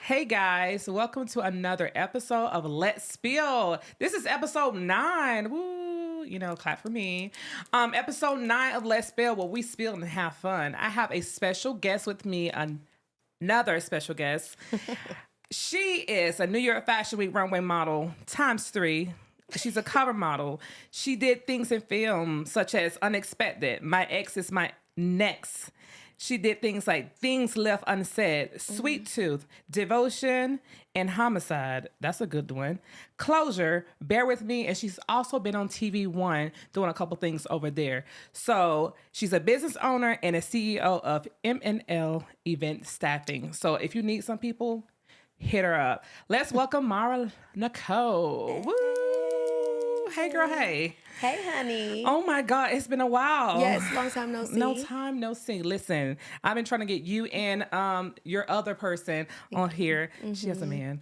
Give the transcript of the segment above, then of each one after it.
Hey guys, welcome to another episode of Let's Spill. This is episode 9. Woo, clap for me. Episode 9 of Let's Spill, where we spill and have fun. I have a special guest with me, another special guest. She is a New York Fashion Week runway model ×3. She's a cover model. She did things in film such as Unexpected, My Ex is My Next. She did things like Things Left Unsaid, Sweet Tooth, Devotion, and Homicide. That's a good one. Closure, Bear With Me, and she's also been on TV One doing a couple things over there. So she's a business owner and a CEO of M&L Event Staffing. So if you need some people, hit her up. Let's welcome Mara Nicole. Woo! Hey, girl, hey. Hey, honey. Oh, my God. It's been a while. Yes, long time no see. No time, no see. Listen, I've been trying to get you and your other person on here. Mm-hmm. She has a man.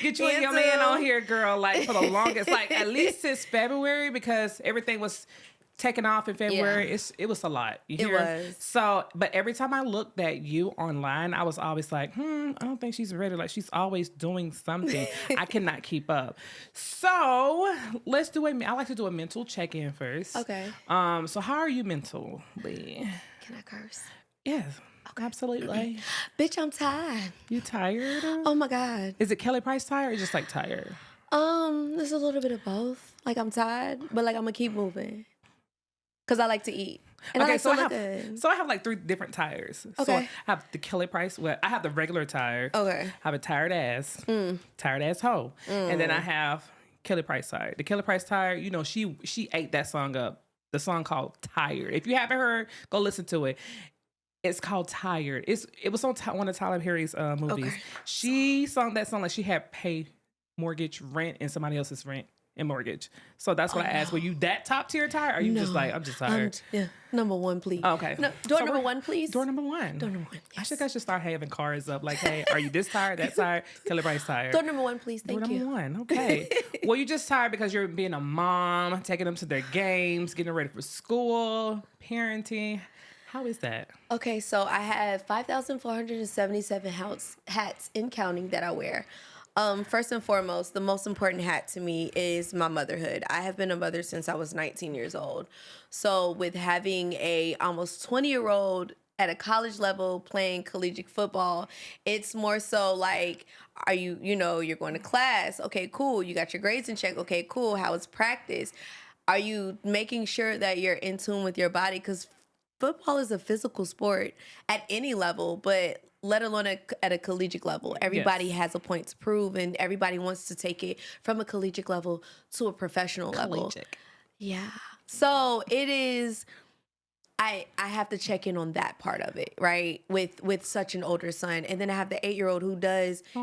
Get you and your man on here, girl, like for the longest, like at least since February, because everything was taken off in February. Yeah. It was a lot. You hear? It was. So, but every time I looked at you online, I was always like, I don't think she's ready. Like she's always doing something. I cannot keep up. So let's do I like to do a mental check-in first. Okay. So how are you mentally? Can I curse? Yes. Okay. Absolutely. Bitch, I'm tired. You tired? Oh my God. Is it Kelly Price tired or just like tired? There's a little bit of both. Like I'm tired, but like I'm gonna keep moving. Cause I like to eat. And okay, I like so I have like 3 different tires. Okay. So I have the Kelly Price. Well, I have the regular tire. Okay. I have a tired ass hoe, and then I have Kelly Price tire. The Kelly Price tire, she ate that song up. The song called "Tired." If you haven't heard, go listen to it. It's called "Tired." It was on one of Tyler Perry's movies. Okay. She sung that song like she had paid mortgage, rent, and somebody else's rent and mortgage. So that's what I asked. Were you that top tier tired? Or are you just like, I'm just tired? Number 1, please. Oh, okay. No, door number 1, please. Door number 1. Door number 1. Yes. I should start having cars up. Like, hey, are you this tired, that tired? Kelly Price tired. Door number 1, please. Thank you. Door number 1. Okay. Well, you just tired because you're being a mom, taking them to their games, getting ready for school, parenting. How is that? Okay, so I have 5,477 hats in counting that I wear. First and foremost, the most important hat to me is my motherhood. I have been a mother since I was 19 years old. So with having a almost 20-year-old at a college level playing collegiate football, it's more so like, are you're going to class? Okay, cool. You got your grades in check. Okay, cool. How is practice? Are you making sure that you're in tune with your body? Because football is a physical sport at any level, but let alone at a collegiate level. Everybody has a point to prove, and everybody wants to take it from a collegiate level to a professional level. Yeah. So it is, I have to check in on that part of it, right? With such an older son. And then I have the 8-year-old who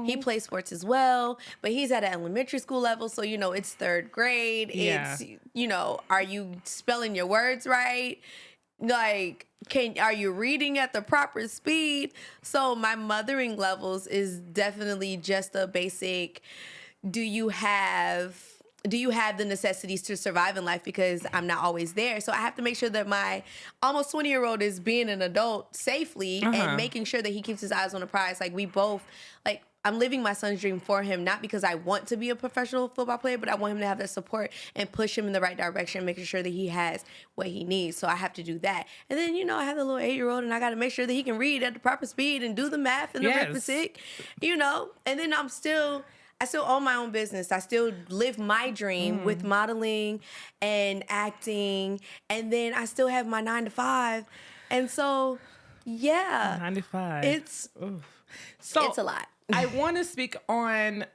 he plays sports as well, but he's at an elementary school level. So, it's 3rd grade. Yeah. It's, are you spelling your words right? Like, are you reading at the proper speed? So my mothering levels is definitely just a basic, do you have the necessities to survive in life? Because I'm not always there. So I have to make sure that my almost 20-year-old is being an adult safely and making sure that he keeps his eyes on the prize. Like we both, like, I'm living my son's dream for him, not because I want to be a professional football player, but I want him to have that support and push him in the right direction, making sure that he has what he needs. So I have to do that. And then, I have the little 8-year-old, and I got to make sure that he can read at the proper speed and do the math and the arithmetic, And then I still own my own business. I still live my dream with modeling and acting. And then I still have my 9 to 5. And so, yeah. 9 to 5. It's a lot. I want to speak on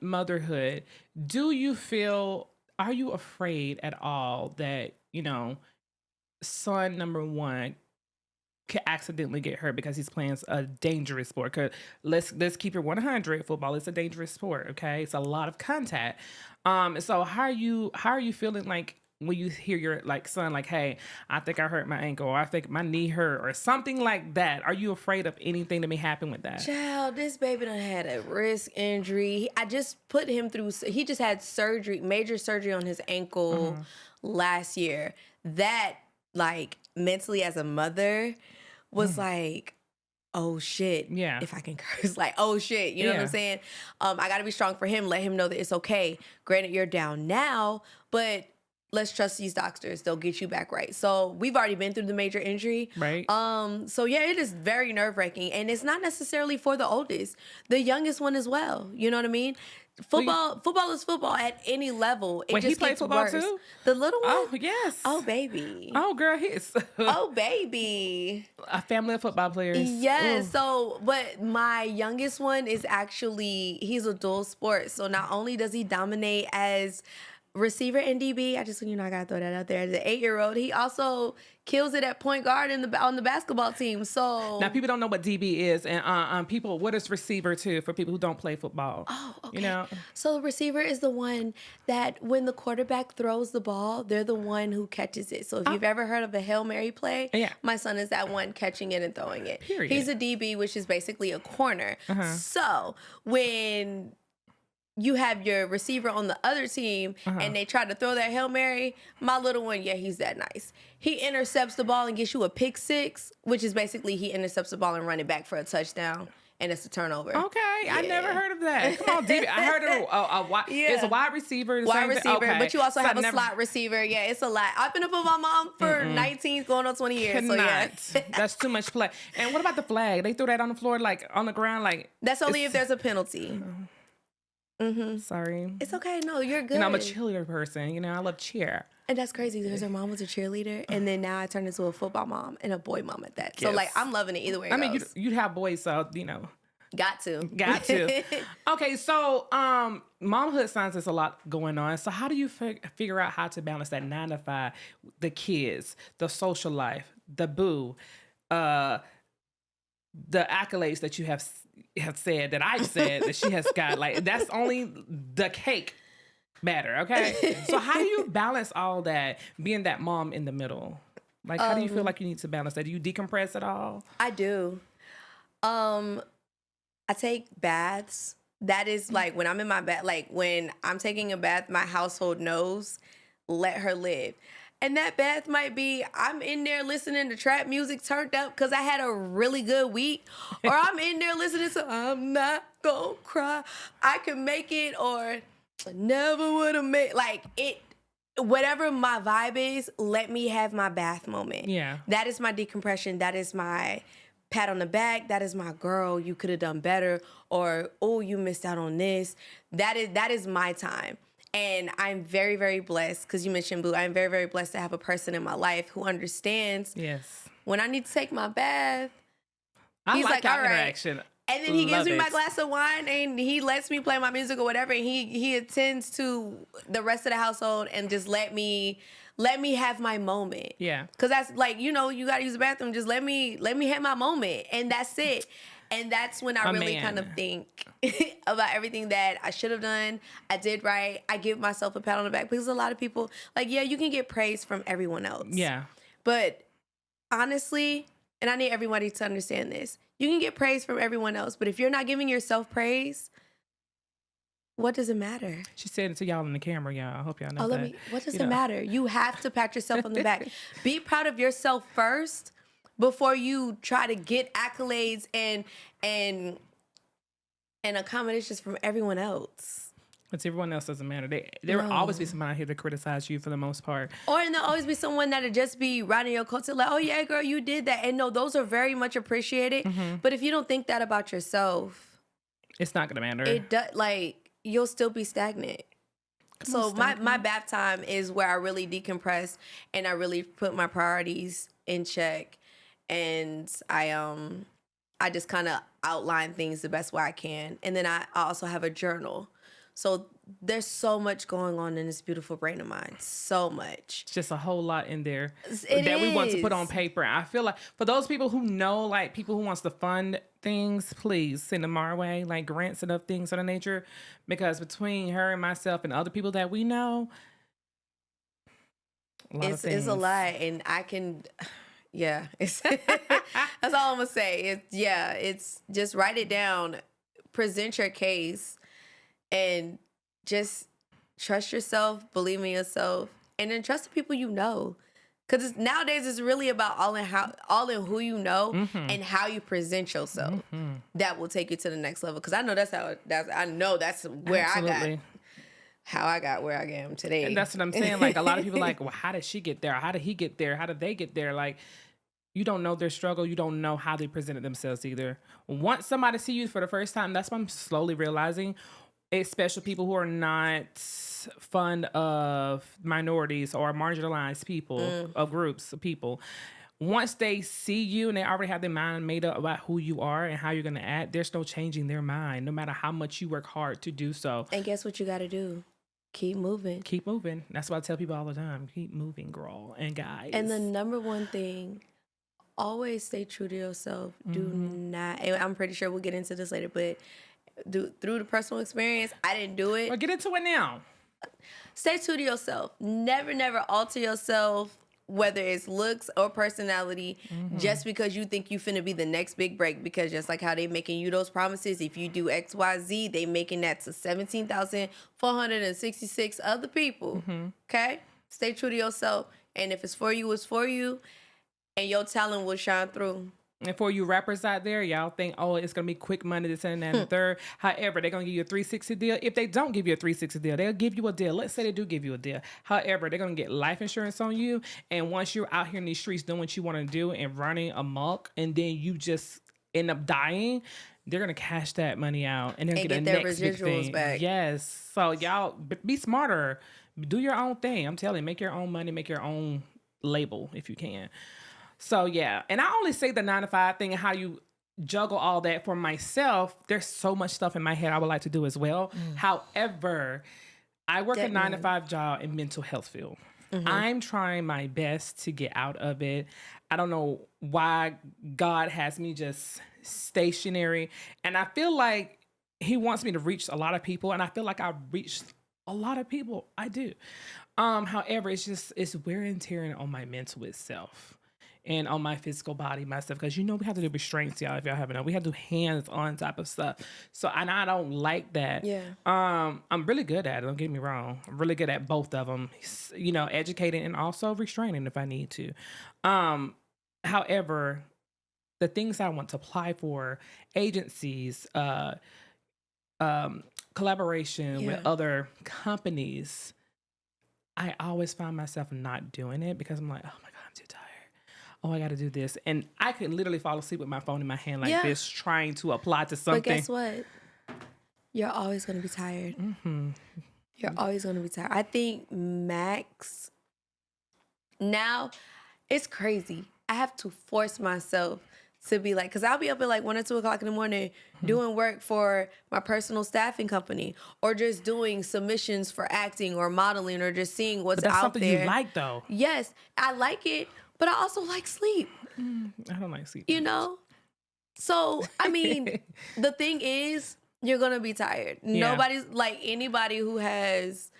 motherhood. Are you afraid at all that, son number 1 could accidentally get hurt because he's playing a dangerous sport? Cause let's keep it 100. Football is a dangerous sport, okay? It's a lot of contact. So how are you feeling like when you hear your son hey, I think I hurt my ankle, or I think my knee hurt, or something like that? Are you afraid of anything that may happen with that? Child, this baby done had a wrist injury. I just put him through. He just had major surgery on his ankle last year. That mentally as a mother was oh shit. Yeah. If I can curse, like, oh shit. You know what I'm Yeah. saying? I got to be strong for him. Let him know that it's okay. Granted, you're down now, but let's trust these doctors. They'll get you back right. So we've already been through the major injury. Right. So yeah, it is very nerve-wracking. And it's not necessarily for the oldest. The youngest one as well. You know what I mean? Football is football at any level. It Wait, he just played gets football worse. too? The little one? Oh, yes. Oh, baby. Oh, girl, he's Oh, baby. a family of football players. Yeah, Ooh. so, but my youngest one is actually, he's a dual sport. So not only does he dominate as receiver and DB, I just, I gotta throw that out there. As an 8-year-old, he also kills it at point guard on the basketball team. So Now people don't know what DB is, and people, what is receiver too for people who don't play football? oh, okay. You know, So the receiver is the one that when the quarterback throws the ball, they're the one who catches it. So if you've ever heard of a Hail Mary play, Yeah. my son is that one catching it and throwing it. Period. He's a DB, which is basically a corner. So when you have your receiver on the other team and they try to throw that Hail Mary, my little one, yeah, he's that nice. He intercepts the ball and gets you a pick six, which is basically he intercepts the ball and run it back for a touchdown. And it's a turnover. okay, I never heard of that. Come on, DB. I heard of it's a wide receiver. The Wide same thing? receiver, Okay. but you also So have I a never- slot receiver. Yeah, it's a lot. I've been a football mom for 19, going on 20 years. So yeah. That's too much play. And what about the flag? They threw that on the floor, like on the ground, like. That's only if there's a penalty. Sorry. It's okay. No, you're good. You know, I'm a cheerleader person. You know, I love cheer. And that's crazy because her mom was a cheerleader, and then now I turned into a football mom and a boy mom at that. So Yes. like, I'm loving it either way. It I mean, goes. you have boys, so you know. Got to. Got to. Okay, so momhood sounds there's a lot going on. So how do you figure out how to balance that 9 to 5, the kids, the social life, the boo, the accolades that you have said that I've said that she has got? Like that's only the cake batter. Okay, so how do you balance all that, being that mom in the middle? Like, how do you feel like you need to balance that? Do you decompress at all? I do. I take baths. That is like when I'm in my bath, like when I'm taking a bath, my household knows, let her live. And that bath might be, I'm in there listening to trap music turned up because I had a really good week. Or I'm in there listening to I'm Not Gonna Cry, I Can Make It, or Never Would Have Made, like it, whatever my vibe is, let me have my bath moment. Yeah. That is my decompression. That is my pat on the back. That is my girl, you could have done better. Or, oh, you missed out on this. That is my time. And I'm very, very blessed, because you mentioned Boo. I'm very, very blessed to have a person in my life who understands Yes. when I need to take my bath. I He's like, our all right. interaction. And then he gives Love me my it. glass of wine and he lets me play my music or whatever. And he attends to the rest of the household and just let me have my moment. Yeah. Cause that's like, you gotta use the bathroom. Just let me have my moment. And that's it. And that's when I really kind of think about everything that I should have done. I did right. I give myself a pat on the back, because a lot of people, like, yeah, you can get praise from everyone else. Yeah. But honestly, and I need everybody to understand this, you can get praise from everyone else, but if you're not giving yourself praise, what does it matter? She said it to y'all in the camera, y'all. I hope y'all know that. What does it matter? You have to pat yourself on the back. Be proud of yourself first before you try to get accolades and accommodations from everyone else. But everyone else doesn't matter. There will always be somebody here to criticize you for the most part. And there'll always be someone that'll just be riding your coattail like, oh yeah, girl, you did that. And no, those are very much appreciated. But if you don't think that about yourself, It's not gonna matter. it does, like, you'll still be stagnant. So my bath time is where I really decompress and I really put my priorities in check, and I just kind of outline things the best way I can. And then I also have a journal. So there's so much going on in this beautiful brain of mine. So much. It's just a whole lot in there It that we want to put is. on paper. I feel like for those people who know, like people who wants to fund things, please send them our way, like grants and other things of that nature. Because between her and myself and other people that we know, It's a lot, and I can, yeah. It's, that's all I'm gonna say. It's just write it down, present your case, and just trust yourself, believe in yourself, and then trust the people you know. Because nowadays it's really about all in who you know and how you present yourself. That will take you to the next level. Because I know that's where Absolutely. I got where I am today. And that's what I'm saying. Like, a lot of people like, well, how did she get there? How did he get there? How did they get there? Like, you don't know their struggle. You don't know how they presented themselves either. Once somebody see you for the first time, that's what I'm slowly realizing, especially people who are not fond of minorities or marginalized people, of groups of people. Once they see you and they already have their mind made up about who you are and how you're going to act, there's no changing their mind, no matter how much you work hard to do so. And guess what you got to do? Keep moving. Keep moving. That's what I tell people all the time. Keep moving, girl and guys. And the number one thing, always stay true to yourself. Do not, and I'm pretty sure we'll get into this later, but through the personal experience, I didn't do it. Well, get into it now. Stay true to yourself. Never alter yourself, whether it's looks or personality, just because you think you finna be the next big break. Because just like how they making you those promises, if you do X, Y, Z, they making that to 17,466 other people. Okay? Stay true to yourself. And if it's for you, it's for you. And your talent will shine through. And for you rappers out there, y'all think, oh, it's going to be quick money, this and that and the third. However, they're going to give you a 360 deal. If they don't give you a 360 deal, they'll give you a deal. Let's say they do give you a deal. However, they're going to get life insurance on you. And once you're out here in these streets doing what you want to do and running amok, and then you just end up dying, they're going to cash that money out. And they're going to get the next big thing. Back. Yes. So y'all, be smarter. Do your own thing. I'm telling you, make your own money, make your own label if you can. So, yeah. And I only say the 9-to-5 thing and how you juggle all that for myself. There's so much stuff in my head I would like to do as well. However, I work a 9-to-5 job in mental health field. I'm trying my best to get out of it. I don't know why God has me just stationary. And I feel like he wants me to reach a lot of people. And I feel like I've reached a lot of people. I do. However, it's wear and tearing on my mental itself. And on my physical body, myself, because we have to do restraints, y'all. If y'all haven't know, we have to do hands-on type of stuff. So, and I don't like that. Yeah. I'm really good at it. Don't get me wrong. I'm really good at both of them. Educating and also restraining if I need to. However, the things I want to apply for, agencies, collaboration with other companies, I always find myself not doing it because I'm like, oh my God, I'm too tired. Oh, I got to do this. And I could literally fall asleep with my phone in my hand like this, trying to apply to something. But guess what? You're always going to be tired. You're always going to be tired. I think max, now, it's crazy. I have to force myself to be like, because I'll be up at like 1 or 2 o'clock in the morning doing work for my personal staffing company, or just doing submissions for acting or modeling, or just seeing what's that's out something there. You like, though. Yes, I like it. But I also like sleep. I don't like sleep. So, I mean, the thing is, you're going to be tired. Yeah. Nobody's like anybody who has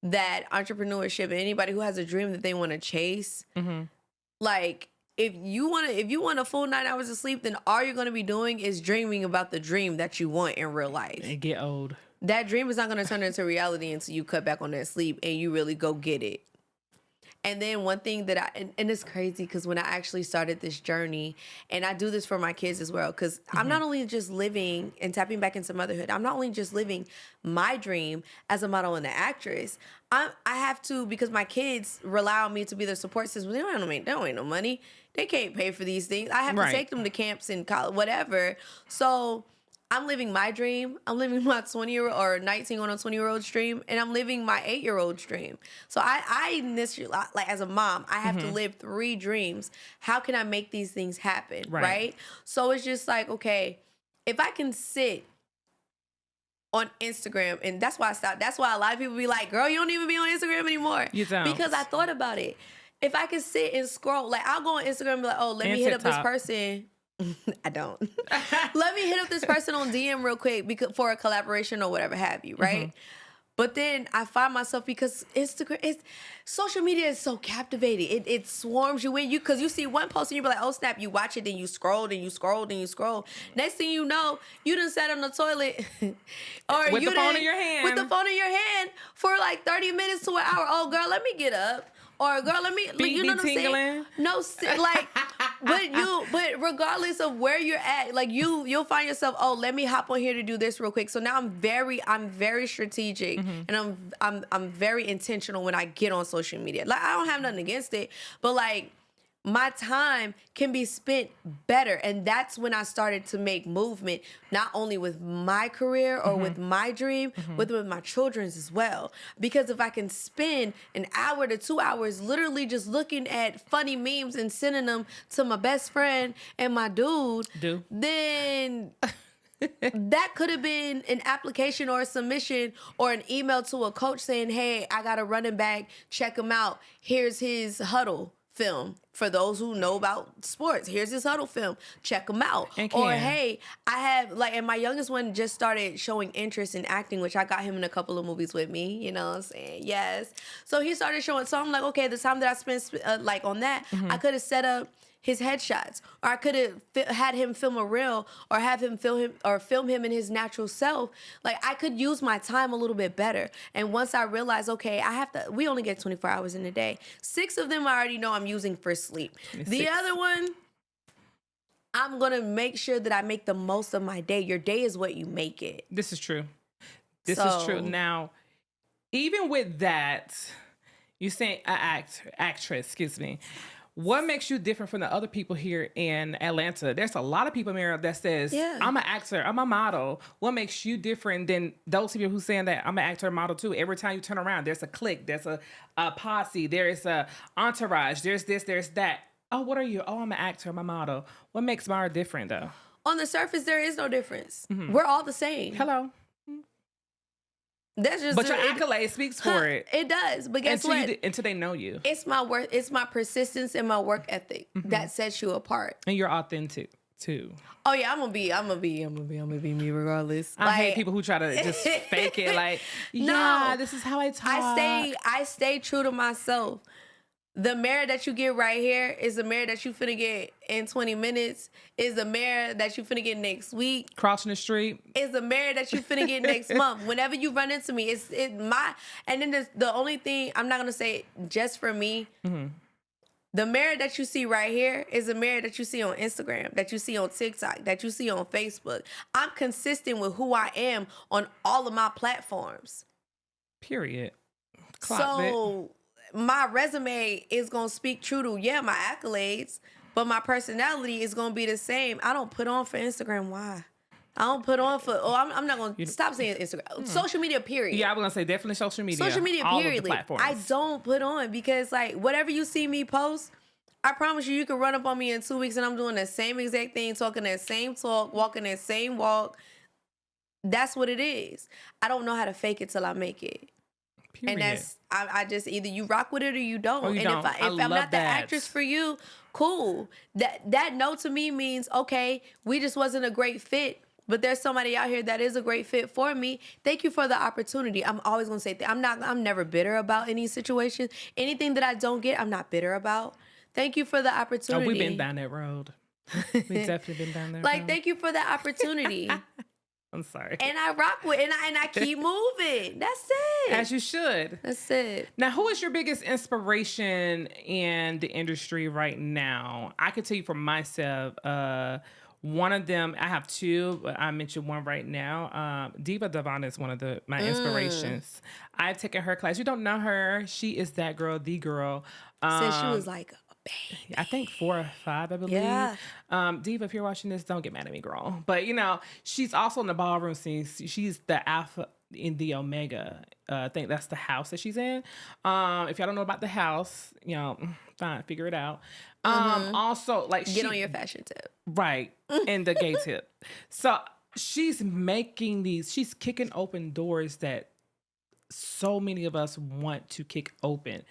that entrepreneurship and anybody who has a dream that they want to chase. Like, if you want a full 9 hours of sleep, then all you're going to be doing is dreaming about the dream that you want in real life. And get old. That dream is not going to turn into reality until you cut back on that sleep and you really go get it. And then one thing that and it's crazy because when I actually started this journey, and I do this for my kids as well, because I'm not only just living and tapping back into motherhood, I'm not only just living my dream as a model and an actress. I have to, because my kids rely on me to be their support system. They don't make no money. They can't pay for these things. I have to take them to camps and college, whatever. So I'm living my dream. I'm living my 20-year-old or 19 on a 20-year-old dream, and I'm living my 8-year-old dream. So I like as a mom, I have to live 3 dreams. How can I make these things happen, right? So it's just like, okay, if I can sit on Instagram, and that's why I stopped. That's why a lot of people be like, girl, you don't even be on Instagram anymore. You don't. Because I thought about it. If I could sit and scroll, like I'll go on Instagram and be like, oh, let me hit up this person. I don't. Let me hit up this person on DM real quick for a collaboration or whatever have you, right? But then I find myself, because social media is so captivating. It swarms you in, because you see one post and you be like, oh snap, you watch it, then you scroll, and you scroll, and you scroll. Next thing you know, you done sat on the toilet or with the phone in your hand. With the phone in your hand for like 30 minutes to an hour. Oh girl, let me get up. or girl, let me, Feet you know what I'm tingling. saying? No, like, but regardless of where you're at, like you'll find yourself, oh, let me hop on here to do this real quick. So now I'm very strategic, and I'm very intentional when I get on social media. Like, I don't have nothing against it, but like, my time can be spent better. And that's when I started to make movement, not only with my career or with my dream, but with my children's as well. Because if I can spend an hour to 2 hours literally just looking at funny memes and sending them to my best friend and my dude, then that could have been an application or a submission or an email to a coach saying, hey, I got a running back, check him out. Here's his huddle film. For those who know about sports, here's his huddle film. Check him out. Or, hey, I have, like, and my youngest one just started showing interest in acting, which I got him in a couple of movies with me, you know what I'm saying? Yes. So he started showing, so I'm like, okay, the time that I spent, like, on that, I could have set up his headshots, or I could have had him film a reel, or have him film him in his natural self. Like, I could use my time a little bit better. And once I realized, okay, we only get 24 hours in a day. 6 of them I already know I'm using for sleep. The other one, I'm gonna make sure that I make the most of my day. Your day is what you make it. This is true. This is true. Now, even with that, you say actress, excuse me. What makes you different from the other people here in Atlanta? There's a lot of people here that says, I'm an actor, I'm a model. What makes you different than those people who saying that I'm an actor and model too? Every time you turn around, there's a clique, there's a posse, there's a entourage, there's this, there's that. Oh, what are you? Oh, I'm an actor, I'm a model. What makes Mara different though? On the surface, there is no difference. We're all the same. Hello. That's just, but your accolade speaks for it. It does. But guess what? Until they know you. It's my work. It's my persistence and my work ethic that sets you apart. And you're authentic too. Oh yeah, I'm gonna be me regardless. I hate people who try to just fake it. Like, this is how I talk. I stay true to myself. The mirror that you get right here is the mirror that you finna get in 20 minutes. Is the mirror that you finna get next week. Crossing the street. Is the mirror that you finna get next month. Whenever you run into me, and then the only thing, I'm not gonna say just for me. The mirror that you see right here is a mirror that you see on Instagram, that you see on TikTok, that you see on Facebook. I'm consistent with who I am on all of my platforms. Period. My resume is going to speak true to, my accolades, but my personality is going to be the same. I don't put on for Instagram. Why? I don't put on for, I'm not going to stop saying Instagram. Social media, period. Yeah, I was going to say definitely social media. Social media, all period. Of the platforms. I don't put on because, like, whatever you see me post, I promise you can run up on me in 2 weeks and I'm doing the same exact thing, talking that same talk, walking that same walk. That's what it is. I don't know how to fake it till I make it. Period. And that's, I just, either you rock with it or you don't. Or you don't. If I'm not the actress for you, cool. That no to me means, okay, we just wasn't a great fit, but there's somebody out here that is a great fit for me. Thank you for the opportunity. I'm always going to say, I'm never bitter about any situation. Anything that I don't get, I'm not bitter about. Thank you for the opportunity. Oh, we've been down that road. We've definitely been down that road. Thank you for the opportunity. I'm sorry. And I rock with it, and I keep moving. That's it. As you should. That's it. Now, who is your biggest inspiration in the industry right now? I can tell you for myself, one of them, I have two, but I mentioned one right now. Diva Devon is one of my inspirations. I've taken her class. You don't know her. She is that girl, the girl. Since she was like baby. I think 4 or 5, I believe. Yeah. Diva, if you're watching this, don't get mad at me, girl. But, she's also in the ballroom scene. She's the alpha in the Omega. I think that's the house that she's in. If y'all don't know about the house, fine, figure it out. Also, like, get on your fashion tip. Right. And the gay tip. So she's kicking open doors that so many of us want to kick open.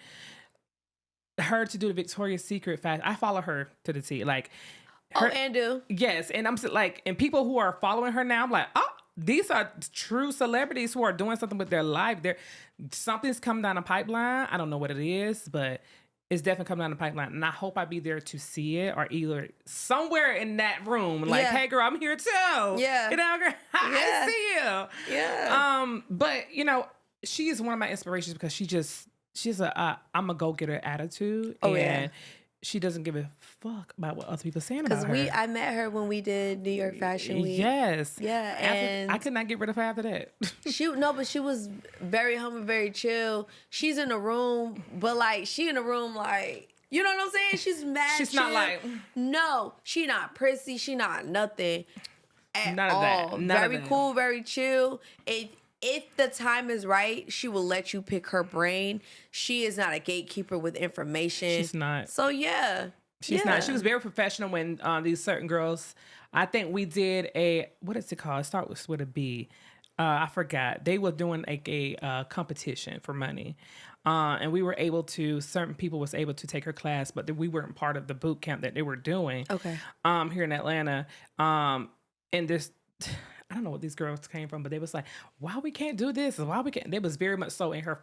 Her to do the Victoria's Secret fashion. I follow her to the T. Like, and do. Yes. And I'm like, and people who are following her now, I'm like, oh, these are true celebrities who are doing something with their life. Something's coming down the pipeline. I don't know what it is, but it's definitely coming down the pipeline. And I hope I be there to see it, or either somewhere in that room, like, hey girl, I'm here too. Yeah. Girl, I see you. Yeah. But she is one of my inspirations because she just she's I'm a go-getter attitude, Oh, and yeah. she doesn't give a fuck about what other people are saying Because about her. I met her when we did New York Fashion Week. Yes. Yeah, I and could not get rid of her after that. but she was very humble, very chill. She's in the room, but like she in the room like, you know what I'm saying? She's mad. She's chill. not like, no, she not prissy. She not nothing at none of all. that. None Very of that. cool, very chill. If the time is right, she will let you pick her brain. She is not a gatekeeper with information. She's not. So yeah. She's not. She was very professional when these certain girls, I think we did what is it called? It starts with a B. I forgot. They were doing like a competition for money. And we were able to, certain people was able to take her class, but we weren't part of the boot camp that they were doing. Okay. Here in Atlanta. And this, I don't know what these girls came from, but they was like, why we can't do this? Why we can't? They was very much so in her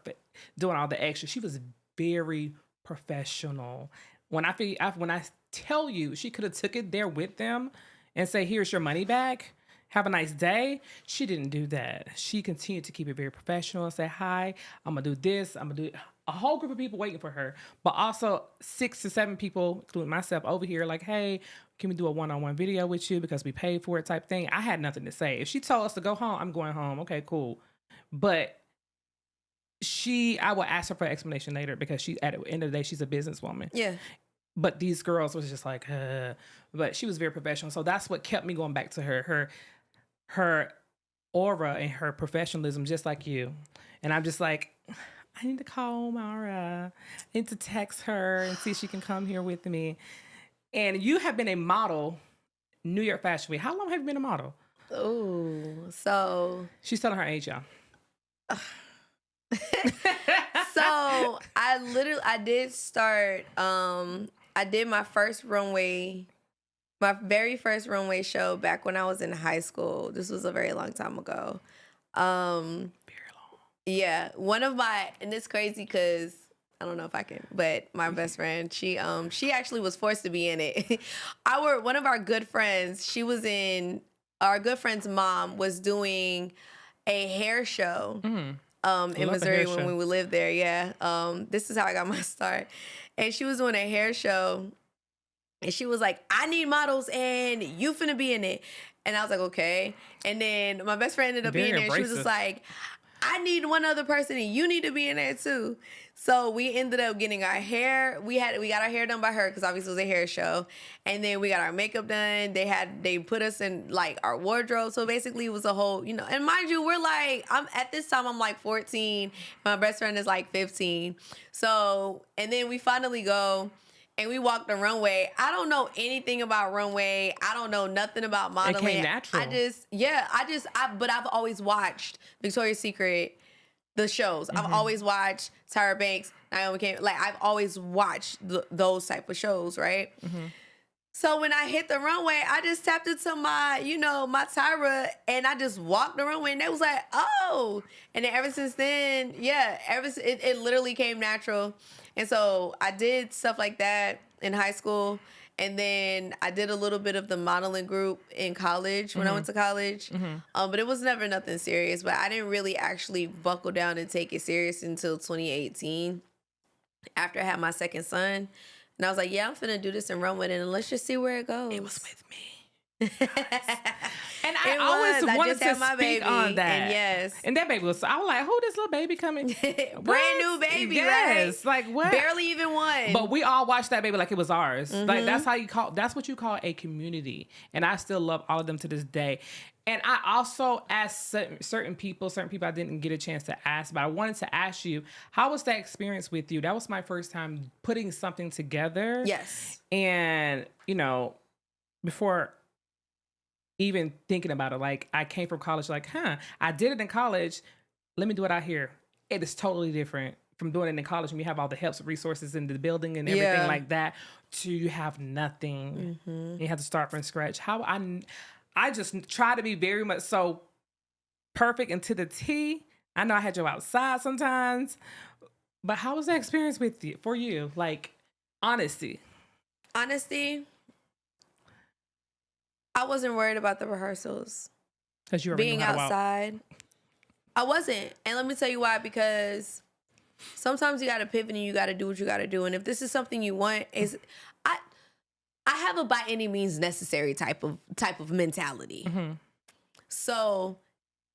doing all the extra. She was very professional. When I tell you, she could have took it there with them and say, here's your money back. Have a nice day. She didn't do that. She continued to keep it very professional and say, hi, I'm going to do this. I'm going to do it. A whole group of people waiting for her, but also 6 to 7 people, including myself, over here like, hey, can we do a one-on-one video with you because we paid for it type thing. I had nothing to say. If she told us to go home, I'm going home. Okay, cool. But I will ask her for an explanation later because at the end of the day, she's a businesswoman. Yeah. But these girls was just like, but she was very professional. So that's what kept me going back to her aura and her professionalism, just like you. And I'm just like, I need to call Mara. I need to text her and see if she can come here with me. And you have been a model, New York Fashion Week. How long have you been a model? Oh, so She's telling her age, y'all. So I did start. I did my very first runway show back when I was in high school. This was a very long time ago. Very long. Yeah, and it's crazy because I don't know if I can, but my best friend, she actually was forced to be in it. One of our good friends, our good friend's mom was doing a hair show. In Missouri when we would live there. Yeah. This is how I got my start. And she was doing a hair show and she was like, I need models and you finna be in it. And I was like, okay. And then my best friend ended up being there. She was just like, I need one other person and you need to be in there too. So we ended up getting our hair. We got our hair done by her because obviously it was a hair show. And then we got our makeup done. They put us in like our wardrobe. So basically it was a whole, and mind you, at this time I'm like 14. My best friend is like 15. So, and then we finally go and we walk the runway. I don't know anything about runway. I don't know nothing about modeling. It came natural. But I've always watched Victoria's Secret, the shows. I've always watched Tyra Banks, Naomi Campbell. Like, I've always watched those type of shows, right? So when I hit the runway, I just tapped into my Tyra, and I just walked the runway, and they was like, oh. And then ever since then, it literally came natural. And so I did stuff like that in high school. And then I did a little bit of the modeling group in college when I went to college. But it was never nothing serious. But I didn't really actually buckle down and take it serious until 2018 after I had my second son. And I was like, yeah, I'm finna do this and run with it. And let's just see where it goes. It was with me. And I always wanted to speak on that. And yes. And that baby I was like, who this little baby coming? Brand new baby, yes. right? Like what? Barely even one. But we all watched that baby like it was ours. Like that's what you call a community. And I still love all of them to this day. And I also asked certain people I didn't get a chance to ask, but I wanted to ask you, how was that experience with you? That was my first time putting something together. Yes. And, before even thinking about it, like I came from college, like, I did it in college. Let me do it out here. It is totally different from doing it in college when you have all the helps and resources in the building and everything like that to you have nothing. You have to start from scratch. I just try to be very much so perfect and to the T. I know I had you outside sometimes, but how was that experience for you? Like, honesty. Honesty, I wasn't worried about the rehearsals. Because you were being outside. I wasn't. And let me tell you why, because Sometimes you got to pivot and you got to do what you got to do. And if this is something you want, I I have a by any means necessary type of mentality. Mm-hmm. So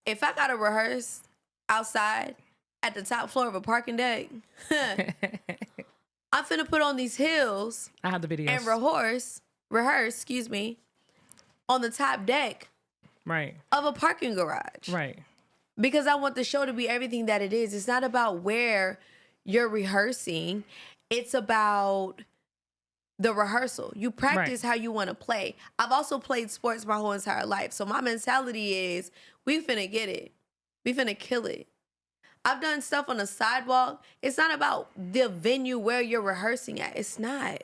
if I got to rehearse outside at the top floor of a parking deck, I'm finna put on these heels. I have the videos. And rehearse, excuse me, on the top deck right. of a parking garage. Right. Because I want the show to be everything that it is. It's not about where you're rehearsing. It's about the rehearsal. You practice how you want to play. I've also played sports my whole entire life. So my mentality is, we finna get it. We finna kill it. I've done stuff on the sidewalk. It's not about the venue where you're rehearsing at. It's not.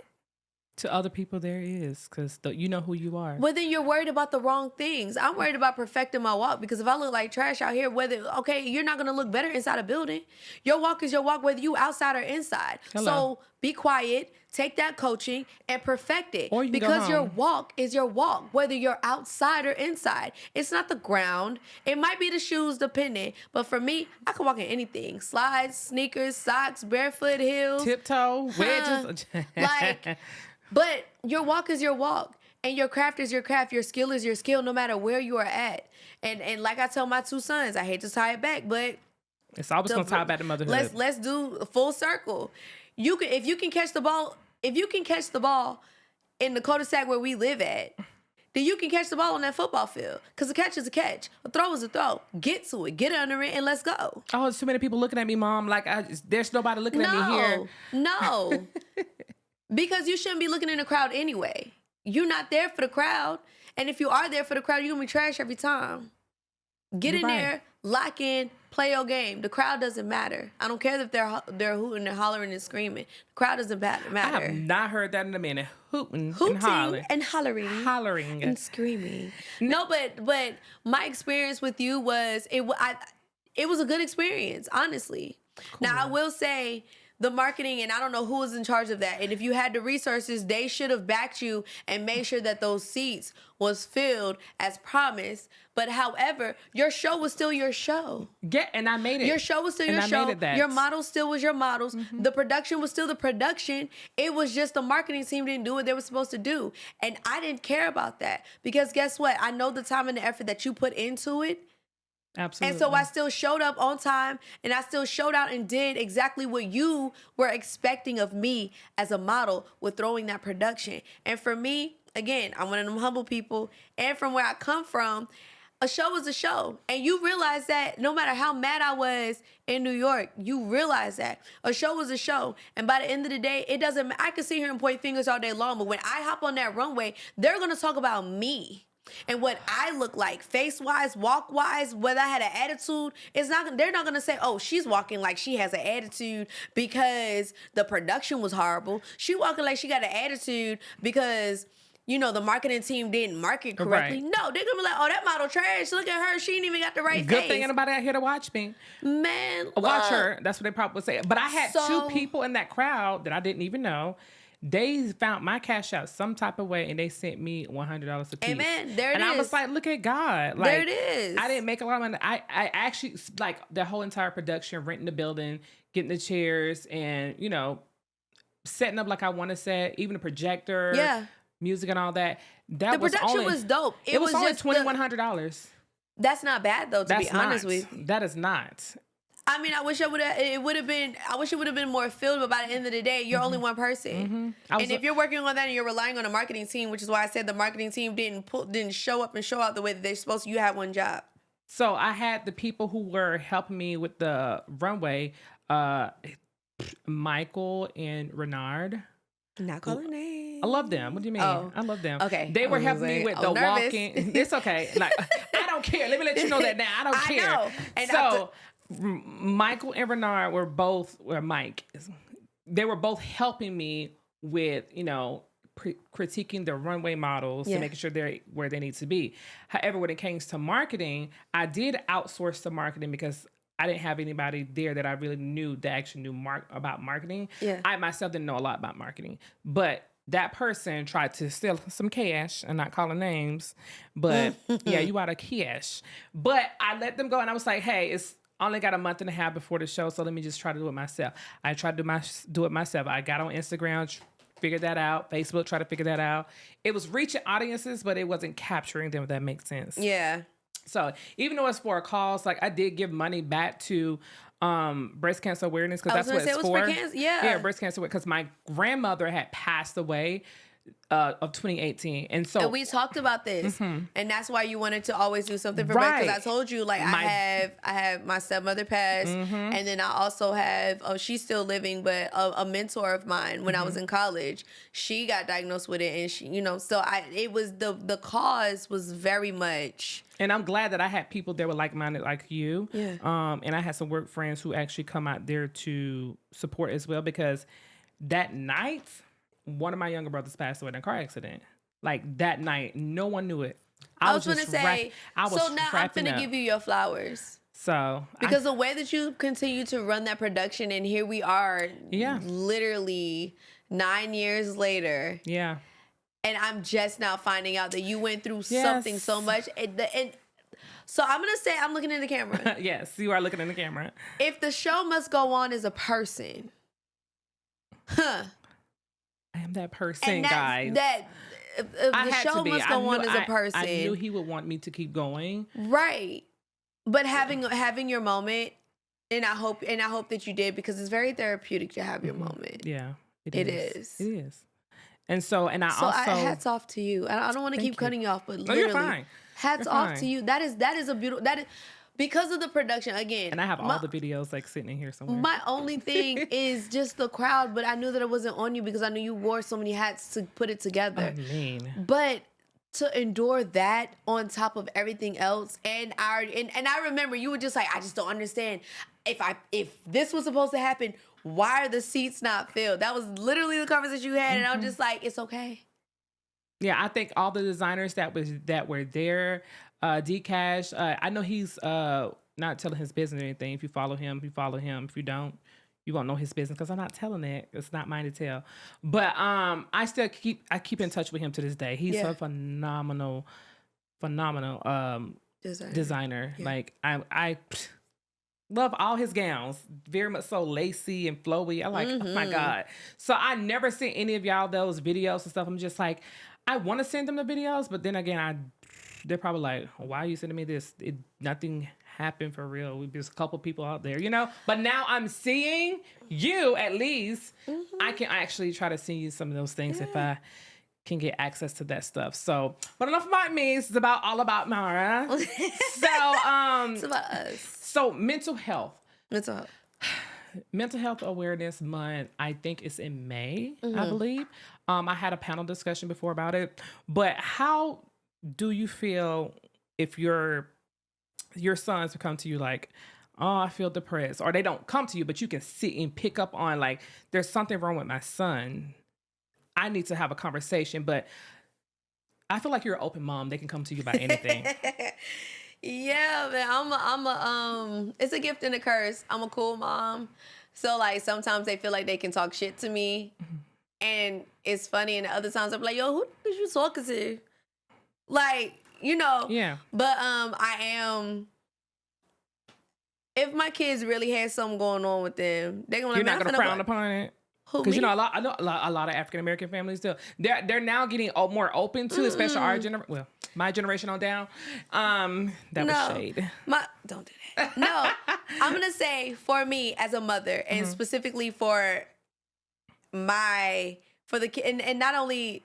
To other people, there is, because you know who you are. Well, then you're worried about the wrong things. I'm worried about perfecting my walk, because if I look like trash out here, you're not going to look better inside a building. Your walk is your walk, whether you outside or inside. Hello. So be quiet, take that coaching, and perfect it. Or you can because go your home. walk is your walk, whether you're outside or inside. It's not the ground. It might be the shoes, depending. But for me, I can walk in anything. Slides, sneakers, socks, barefoot, heels. Tiptoe, wedges. But your walk is your walk, and your craft is your craft. Your skill is your skill, no matter where you are at. And like I tell my two sons, I hate to tie it back, but it's always going to tie back to motherhood. Let's do a full circle. If you can catch the ball in the cul-de-sac where we live at, then you can catch the ball on that football field. Because a catch is a catch. A throw is a throw. Get to it. Get under it, and let's go. Oh, there's too many people looking at me, Mom. Like, there's nobody looking at me here. No. Because you shouldn't be looking in the crowd anyway. You're not there for the crowd. And if you are there for the crowd, you're going to be trash every time. Get in there, lock in, play your game. The crowd doesn't matter. I don't care if they're hooting and hollering and screaming. The crowd doesn't matter. I have not heard that in a minute. Hooting and hollering. Hollering. And screaming. No, but my experience with you was, it was a good experience, honestly. Cool. Now, I will say, the marketing, and I don't know who was in charge of that. And if you had the resources, they should have backed you and made sure that those seats was filled as promised. But however, your show was still your show. And I made it. Your show was still your show. Made it that. Your models still was your models. Mm-hmm. The production was still the production. It was just the marketing team didn't do what they were supposed to do. And I didn't care about that. Because guess what? I know the time and the effort that you put into it. Absolutely. And so I still showed up on time, and I still showed out and did exactly what you were expecting of me as a model with throwing that production. And for me, again, I'm one of them humble people, and from where I come from, a show is a show. And you realize that no matter how mad I was in New York, you realize that a show was a show. And by the end of the day, it doesn't matter. I can sit here and point fingers all day long, but when I hop on that runway, they're going to talk about me. And what I look like, face-wise, walk-wise, whether I had an attitude, they're not going to say, oh, she's walking like she has an attitude because the production was horrible. She walking like she got an attitude because, the marketing team didn't market correctly. Right. No, they're going to be like, oh, that model trash. Look at her. She ain't even got the right face. Good thing anybody out here to watch me. Man, watch her. That's what they probably would say. But I had two people in that crowd that I didn't even know. They found my Cash App some type of way, and they sent me $100 a piece. Amen. There it is. And I was like, look at God. Like, there it is. I didn't make a lot of money. I actually, like, the whole entire production, renting the building, getting the chairs, and, setting up like I want to set, even the projector, music and all that. The production was dope. It was only $2,100. That's not bad, though, to be honest with you. That is not. I mean, I wish it would have been more filled, but by the end of the day, you're only one person. Mm-hmm. And if you're working on that and you're relying on a marketing team, which is why I said the marketing team didn't show up and show out the way that they're supposed to, you have one job. So I had the people who were helping me with the runway, Michael and Renard. Not calling names. I love them. What do you mean? Oh. I love them. Okay. They were helping me with the walking. It's okay. Like, I don't care. Let me let you know that now. I don't care. I know. And so Michael and Renard they were both helping me with, critiquing the runway models and making sure they're where they need to be. However, when it came to marketing, I did outsource the marketing because I didn't have anybody there that I really knew that actually knew about marketing. Yeah. I myself didn't know a lot about marketing, but that person tried to steal some cash. I'm not calling names, but you out of cash. But I let them go, and I was like, hey, I only got a month and a half before the show, so let me just try to do it myself. I tried to do it myself. I got on Instagram, figured that out. Facebook, tried to figure that out. It was reaching audiences, but it wasn't capturing them, if that makes sense. Yeah. So even though it's for a cause, like I did give money back to breast cancer awareness, because that's what it's for. Yeah, breast cancer, because my grandmother had passed away of 2018, and we talked about this, and that's why you wanted to always do something for breast. Because I told you, like, I have my stepmother passed, and then I also have she's still living, but a mentor of mine when I was in college, she got diagnosed with it, and she, it was the cause was very much. And I'm glad that I had people that were like-minded like you. Yeah. And I had some work friends who actually come out there to support as well, because that night, one of my younger brothers passed away in a car accident. Like that night, no one knew it. I was going to say, so now I'm going to give you your flowers. So because the way that you continue to run that production, and here we are, literally 9 years later. Yeah. And I'm just now finding out that you went through something so much. And so I'm going to say, I'm looking in the camera. Yes, you are looking in the camera. If the show must go on as a person, I am that person, guys. The show must go on as a person. I knew he would want me to keep going. Right. But having your moment, and I hope that you did, because it's very therapeutic to have your moment. Yeah. It is. It is. And so, hats off to you. I don't want to keep cutting you off, but literally, you're fine. Hats off to you. That is a beautiful, because of the production, again. And I have all the videos like sitting in here somewhere. My only thing is just the crowd, but I knew that it wasn't on you because I knew you wore so many hats to put it together. I mean. But to endure that on top of everything else, and I remember you were just like, I just don't understand. If this was supposed to happen, why are the seats not filled? That was literally the conversation you had, and I was just like, it's okay. Yeah, I think all the designers that were there, Dcash, I know he's not telling his business or anything. If you follow him. If you don't, you won't know his business, because I'm not telling it. It's not mine to tell. But I still keep in touch with him to this day. He's a phenomenal designer. Yeah. Like I love all his gowns, very much so lacy and flowy. I like, oh my God. So I never seen any of y'all those videos and stuff. I'm just like, I want to send them the videos, but then again, they're probably like, why are you sending me this? Nothing happened for real. We're just a couple people out there, But now I'm seeing you, at least. I can actually try to send you some of those things if I can get access to that stuff. So, but enough about me. It's all about Mara. So, it's about us. So mental health. Mental Health Awareness Month, I think it's in May, I believe. I had a panel discussion before about it. But how do you feel if your sons come to you like, oh, I feel depressed, or they don't come to you, but you can see and pick up on like, there's something wrong with my son. I need to have a conversation, but I feel like you're an open mom. They can come to you about anything. Yeah, man, it's a gift and a curse. I'm a cool mom. So like sometimes they feel like they can talk shit to me, and it's funny, and other times I'm like, yo, who is you talking to? Like, Yeah. But I am, if my kids really had something going on with them, they're gonna. You're not gonna frown upon it. Because a lot of African American families do. They're now getting more open to, especially our generation. Well, my generation on down. That was shade. Don't do that. No, I'm gonna say for me as a mother, and specifically for the kid, and not only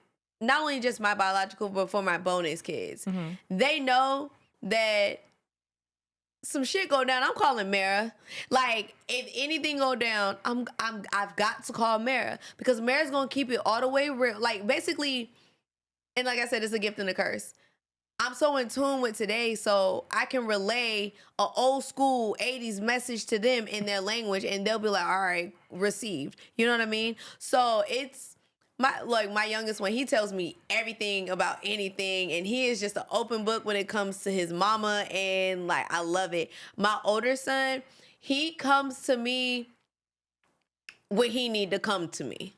just my biological, but for my bonus kids, they know that some shit go down, I'm calling Mara. Like, if anything go down, I've got to call Mara, because Mara's gonna keep it all the way real. Like, basically, and like I said, it's a gift and a curse. I'm so in tune with today, so I can relay a old school 80s message to them in their language, and they'll be like, all right, received. You know what I mean? So it's my youngest one, he tells me everything about anything, and he is just an open book when it comes to his mama, and like, I love it. My older son, he comes to me when he need to come to me.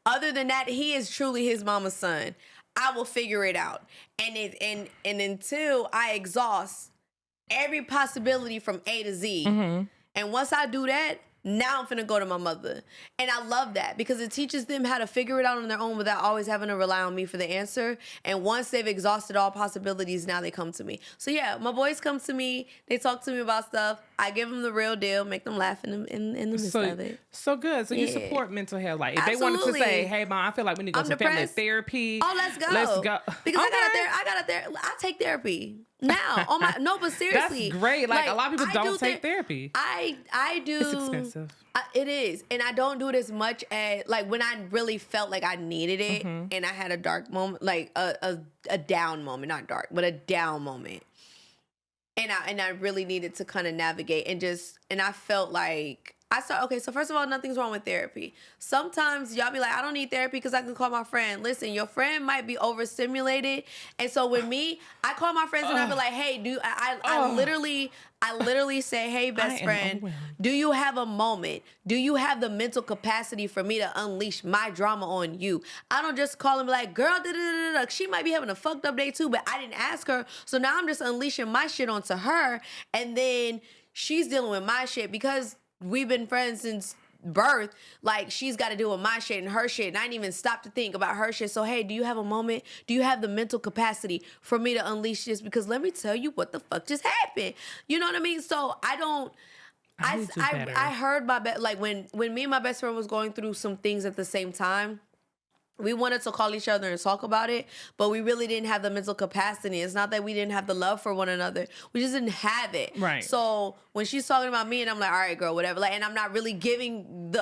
Other than that, he is truly his mama's son. I will figure it out. And until I exhaust every possibility from A to Z. And once I do that, now I'm finna go to my mother. And I love that because it teaches them how to figure it out on their own without always having to rely on me for the answer. And once they've exhausted all possibilities, now they come to me. So yeah, my boys come to me. They talk to me about stuff. I give them the real deal, make them laugh in the midst of it. So good. So you support mental health. Like if they wanted to say, hey, Mom, I feel like we need to go to family therapy. Oh, let's go. Let's go. Because I take therapy. Now, but seriously. That's great. Like a lot of people don't take therapy. I do. It's expensive. It is. And I don't do it as much as, like, when I really felt like I needed it and I had a dark moment, like a down moment, not dark, but a down moment. And I really needed to kind of navigate and I felt like, so first of all, nothing's wrong with therapy. Sometimes y'all be like, I don't need therapy because I can call my friend. Listen, your friend might be overstimulated. And so with me, I call my friends and I be like, hey, I literally say, hey, best friend, do you have a moment? Do you have the mental capacity for me to unleash my drama on you? I don't just call and be like, girl, she might be having a fucked up day too, but I didn't ask her. So now I'm just unleashing my shit onto her. And then she's dealing with my shit because we've been friends since birth. Like, she's got to deal with my shit and her shit, and I didn't even stop to think about her shit. So, hey, do you have a moment? Do you have the mental capacity for me to unleash this? Because let me tell you what the fuck just happened. You know what I mean? So I heard when me and my best friend was going through some things at the same time. We wanted to call each other and talk about it, but we really didn't have the mental capacity. It's not that we didn't have the love for one another. We just didn't have it. Right. So when she's talking about me and I'm like, all right, girl, whatever. Like, and I'm not really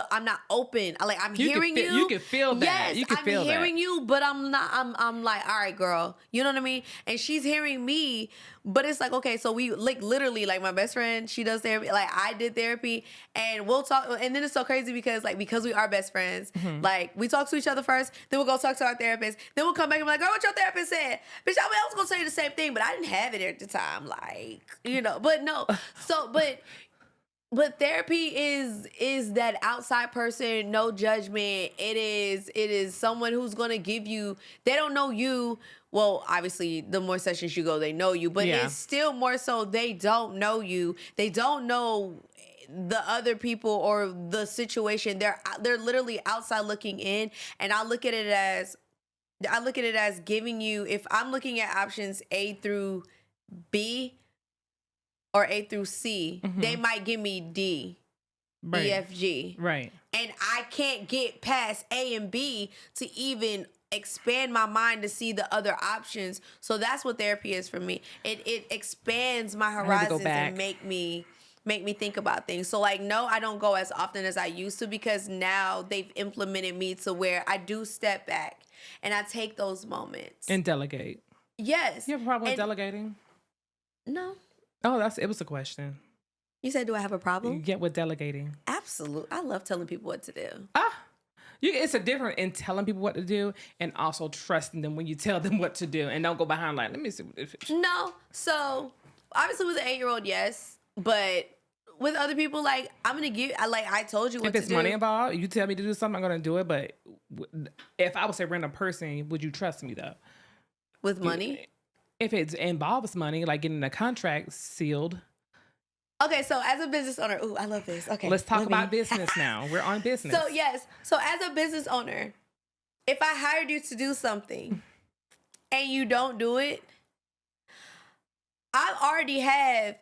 I'm not open. I'm hearing you. You can feel that. Yes, you can feel that. I'm hearing you, but I'm not, I'm like, all right, girl. You know what I mean? And she's hearing me, but it's like, okay, so we literally, like, my best friend, she does therapy. Like, I did therapy, and we'll talk. And then it's so crazy because we are best friends, like, we talk to each other first, then we'll go talk to our therapist, then we'll come back and be like, girl, what your therapist said? Bitch, I was gonna say the same thing, but I didn't have it at the time. Like, but no. So, but therapy is that outside person, no judgment. It is someone who's gonna give you, they don't know you. Well, obviously, the more sessions you go, they know you. But it's still more so they don't know you. They don't know the other people or the situation. They're literally outside looking in. And I look at it as giving you, if I'm looking at options A through B or A through C, they might give me D, E, F, G. Right. And I can't get past A and B to even expand my mind to see the other options. So that's what therapy is for me. It expands my horizons and make me think about things. So, like, no, I don't go as often as I used to because now they've implemented me to where I do step back and I take those moments. And delegate. Yes. You have a problem with delegating? No. Oh, it was a question. You said, do I have a problem? You get with delegating. Absolutely. I love telling people what to do. It's a difference in telling people what to do and also trusting them when you tell them what to do and don't go behind like, let me see what this is. No. So, obviously with an 8-year-old, yes. But with other people, like, I'm going to give, I told you what to do. If it's money involved, you tell me to do something, I'm going to do it. But if I was a random person, would you trust me, though? With money? If it involves money, like getting a contract sealed. Okay, so as a business owner, I love this. Okay. Let's talk about business now. We're on business. So, yes. So, as a business owner, if I hired you to do something and you don't do it, I already have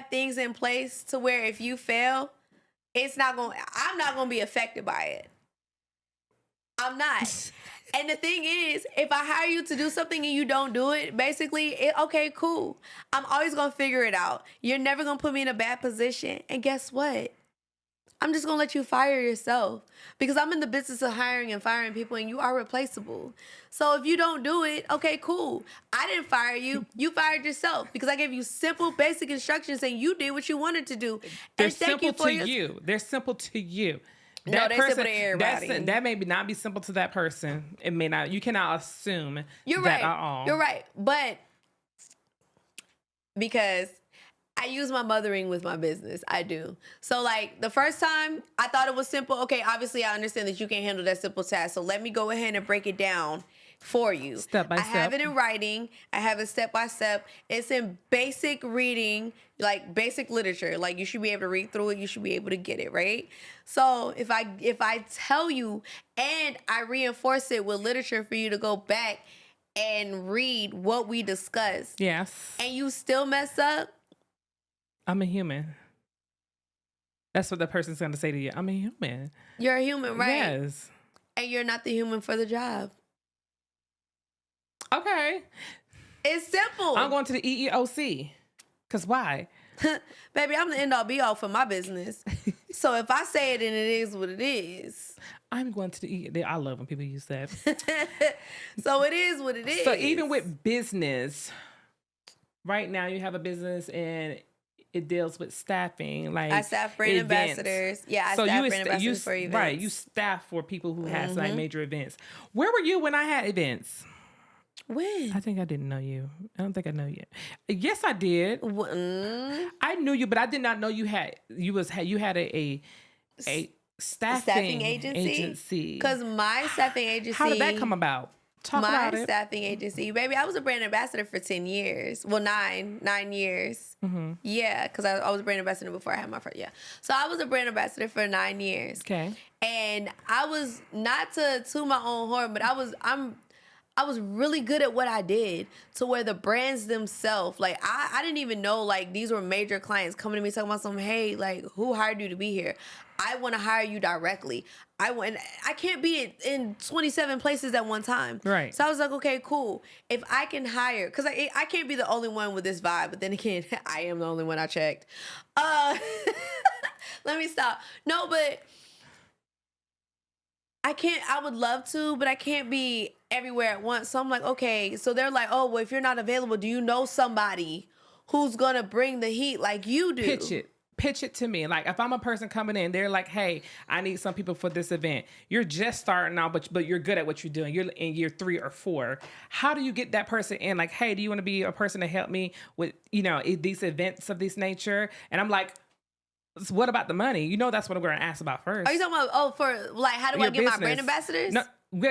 things in place to where if you fail, I'm not going to be affected by it. I'm not. And the thing is, if I hire you to do something and you don't do it, basically, okay, cool. I'm always going to figure it out. You're never going to put me in a bad position. And guess what? I'm just going to let you fire yourself because I'm in the business of hiring and firing people and you are replaceable. So if you don't do it, okay, cool. I didn't fire you. You fired yourself because I gave you simple, basic instructions and you did what you wanted to do. They're simple to you. They're simple to you. That no, they simple to everybody. That may not be simple to that person. It may not. You cannot assume You're that right. at all. You're right. But because I use my mothering with my business. I do. So, like, the first time, I thought it was simple. Okay, obviously, I understand that you can't handle that simple task. So let me go ahead and break it down for you. Step by I have step. it in writing. I have it step by step. It's in basic reading, like basic literature. Like you should be able to read through it. You should be able to get it, right? So if I tell you and I reinforce it with literature for you to go back and read what we discussed, Yes. and you still mess up, I'm a human. That's what the person's going to say to you. I'm a human. you're a human, right? Yes. And you're not the human for the job. Okay. It's simple. I'm going to the EEOC. Because why? Baby, I'm the end all be all for my business. So if I say it and it is what it is. I'm going to the EEOC. I love when people use that. So it is what it is. So even with business, right now you have a business and it deals with staffing. Like I staff brand events. ambassadors. Yeah, I So staff you, brand ambassadors for events. Right, you staff for people who has like major events. Where were you when I had events? When? I think I didn't know you. I don't think I know you. Yes, I did. I knew you, but I did not know you had a staffing agency. Because my staffing agency. How did that come about? Talk about it. My staffing agency, baby, I was a brand ambassador for 10 years. Well, nine years. Mm-hmm. Yeah, because I was a brand ambassador before I had my first. Yeah, so I was a brand ambassador for 9 years. Okay. And I was, not to toot my own horn, but I was really good at what I did, to where the brands themselves, like I didn't even know like these were major clients coming to me talking about something. Hey, like who hired you to be here? I want to hire you directly. I can't be in 27 places at one time. Right. So I was like, okay, cool. If I can hire, because I can't be the only one with this vibe, but then again, I am the only one I checked. Let me stop. No, but I would love to, but I can't be everywhere at once. So I'm like, okay. So they're like, oh, well, if you're not available, do you know somebody who's going to bring the heat like you do? Pitch it to me. Like if I'm a person coming in, they're like, hey, I need some people for this event. You're just starting out, but you're good at what you're doing. You're in year 3 or 4. How do you get that person in? Like, hey, do you want to be a person to help me with, these events of this nature? And I'm like, what about the money? That's what we're going to ask about first. Are you talking about, for like, how do I get my brand ambassadors? No,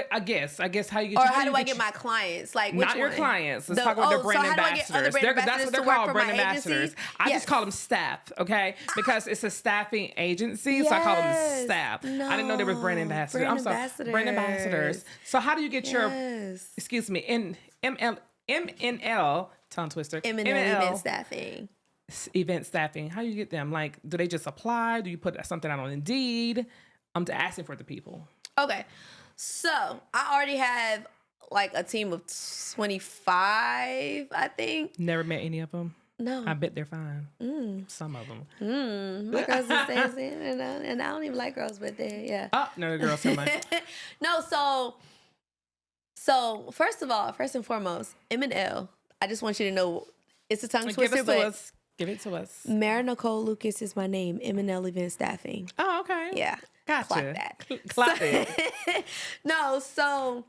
I guess how you get. Or how do I get my clients? Like, which not your one? clients. Let's talk about the brand ambassadors. That's what they're called, brand ambassadors. I just call them staff, okay? Because it's a staffing agency, so I call them staff. No, I didn't know they were brand ambassadors. I'm sorry, brand ambassadors. So how do you get your? Excuse me, MNL tongue twister. MNL event staffing. Event staffing. How do you get them? Like, do they just apply? Do you put something out on Indeed? I'm asking for the people. Okay. So I already have like a team of 25, I think. Never met any of them. No. I bet they're fine. Some of them. My girls are dancing, and I don't even like girls, but yeah. Oh, no, the girls so much. No, so first and foremost, M&L. I just want you to know it's a tongue twister, but give it to us. Mara Nicole Lucas is my name. M&L Event Staffing. Oh, okay. Yeah. Gotcha. Clock that. Clock it. No, so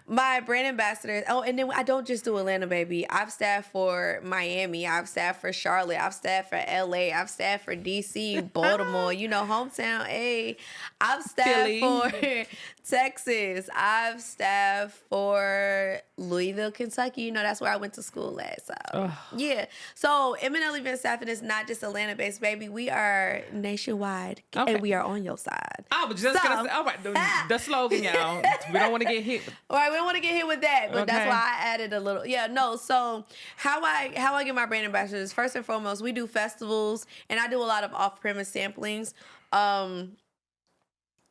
my brand ambassadors. Oh, and then I don't just do Atlanta, baby. I've staffed for Miami. I've staffed for Charlotte. I've staffed for LA. I've staffed for DC, Baltimore. Hometown A. I've staffed Philly. for Texas. I've staffed for Louisville, Kentucky. That's where I went to school at. So yeah. So M&L Event Staffing is not just Atlanta based, baby. We are nationwide, and we are on your side. I was just gonna say, all right, the slogan, y'all. We don't want to get hit. All right, we don't want to get hit with that, but that's why I added a little. Yeah, no. So how I get my brand ambassadors? First and foremost, we do festivals, and I do a lot of off-premise samplings.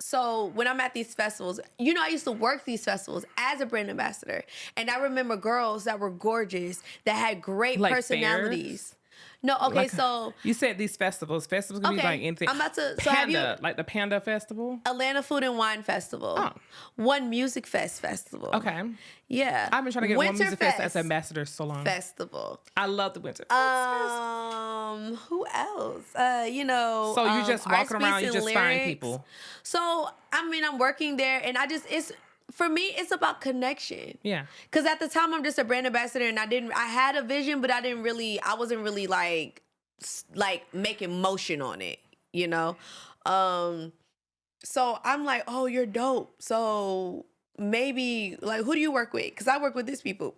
So when I'm at these festivals, I used to work these festivals as a brand ambassador, and I remember girls that were gorgeous that had great personalities. Fairs? No, okay, so you said these festivals. Festivals can be like anything. I'm about to. So Panda, like the Panda Festival, Atlanta Food and Wine Festival, One Music Festival. Okay, yeah, I've been trying to get One Music Fest as ambassador so long. Festival. I love the Winter Fest. Who else? So you just walking around, you just find people. So I'm working there, and for me, it's about connection. Yeah. Because at the time, I'm just a brand ambassador, and I had a vision, but I wasn't really like making motion on it, So I'm like, oh, you're dope. So maybe like, who do you work with? Because I work with these people.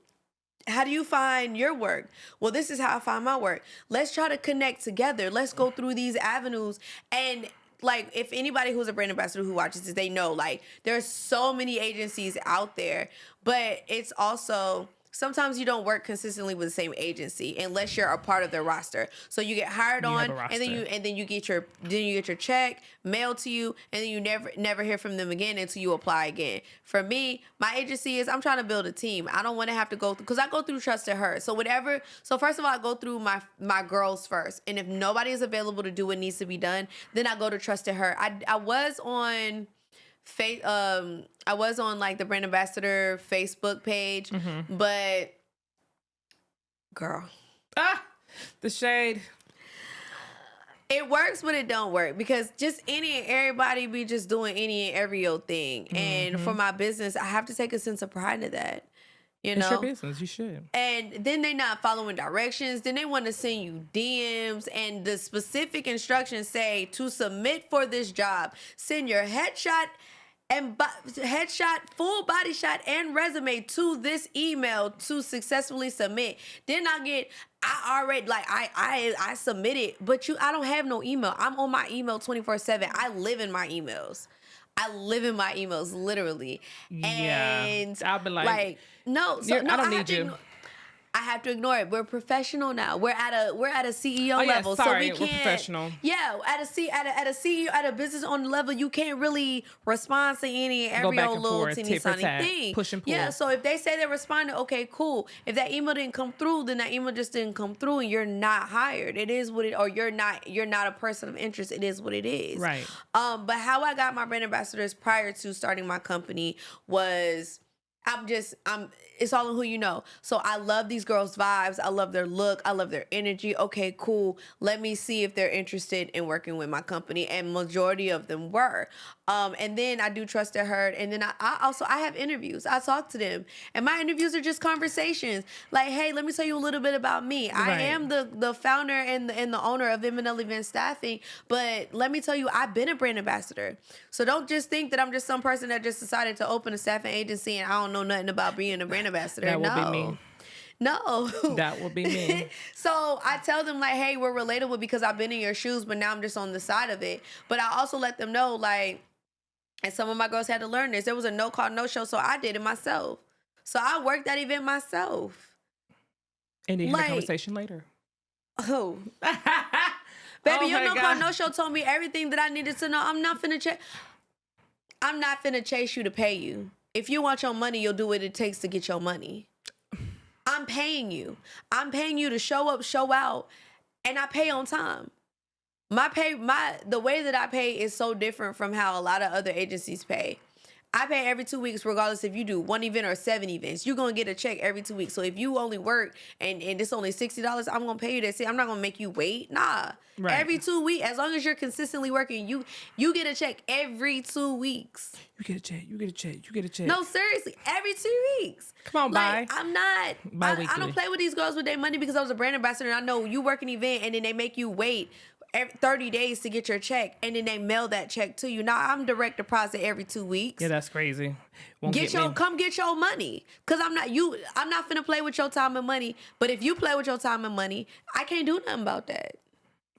How do you find your work? Well, this is how I find my work. Let's try to connect together. Let's go through these avenues. And like, if anybody who's a brand ambassador who watches this, they know like there's so many agencies out there, but it's also sometimes you don't work consistently with the same agency unless you're a part of their roster. So you get hired on, and then you get your check mailed to you, and then you never hear from them again until you apply again. For me, my agency is I'm trying to build a team. I don't want to have to go through, because I go through Trusted Her. So whatever. So first of all, I go through my girls first, and if nobody is available to do what needs to be done, then I go to Trusted Her. I was on I was on like the brand ambassador Facebook page, but girl, the shade. It works, but it don't work, because just any and everybody be just doing any and every old thing. And for my business, I have to take a sense of pride in that. You know, it's your business. You should. And then they not following directions. Then they want to send you DMs, and the specific instructions say to submit for this job, send your headshot, full body shot, and resume to this email to successfully submit. Then I already like I submitted, but I don't have no email. I'm on my email 24/7. I live in my emails. Literally. Yeah. And I'll be like no, so no, I don't need you. I have to ignore it. We're professional now. We're at a CEO level, sorry, so we can't. We're professional. Yeah, at a CEO, at a business owner level, you can't really respond to any every old little teeny tiny thing. Push and pull. Yeah, so if they say they responded, okay, cool. If that email didn't come through, then that email just didn't come through, and you're not hired. It is what it, or you're not a person of interest. It is what it is. Right. But how I got my brand ambassadors prior to starting my company was, it's all in who you know. So I love these girls' vibes. I love their look. I love their energy. Okay, cool. Let me see if they're interested in working with my company. And majority of them were. And then I do Trusted Her. And then I have interviews. I talk to them. And my interviews are just conversations. Like, hey, let me tell you a little bit about me. Right. I am the founder and the owner of M&L Event Staffing. But let me tell you, I've been a brand ambassador. So don't just think that I'm just some person that just decided to open a staffing agency and I don't know nothing about being a brand ambassador. That will be me. No. That will be me. So I tell them like, hey, we're relatable because I've been in your shoes, but now I'm just on the side of it. But I also let them know, like, and some of my girls had to learn this. There was a no call, no show, so I did it myself. So I worked that event myself. And you have a conversation later. Oh. Baby, your no call, no show told me everything that I needed to know. I'm not finna chase you to pay you. If you want your money, you'll do what it takes to get your money. I'm paying you. I'm paying you to show up, show out, and I pay on time. The way that I pay is so different from how a lot of other agencies pay. I pay every 2 weeks, regardless if you do 1 event or 7 events. You're going to get a check every 2 weeks. So if you only work and it's only $60, I'm going to pay you that. See, I'm not going to make you wait. Nah. Right. Every 2 weeks, as long as you're consistently working, you get a check every 2 weeks. You get a check. No, seriously, every 2 weeks. Come on, bye. I'm not. I don't play with these girls with their money because I was a brand ambassador and I know you work an event and then they make you wait 30 days to get your check, and then they mail that check to you. Now I'm direct deposit every 2 weeks. Yeah, that's crazy. Come get your money, cause I'm not finna play with your time and money. But if you play with your time and money, I can't do nothing about that.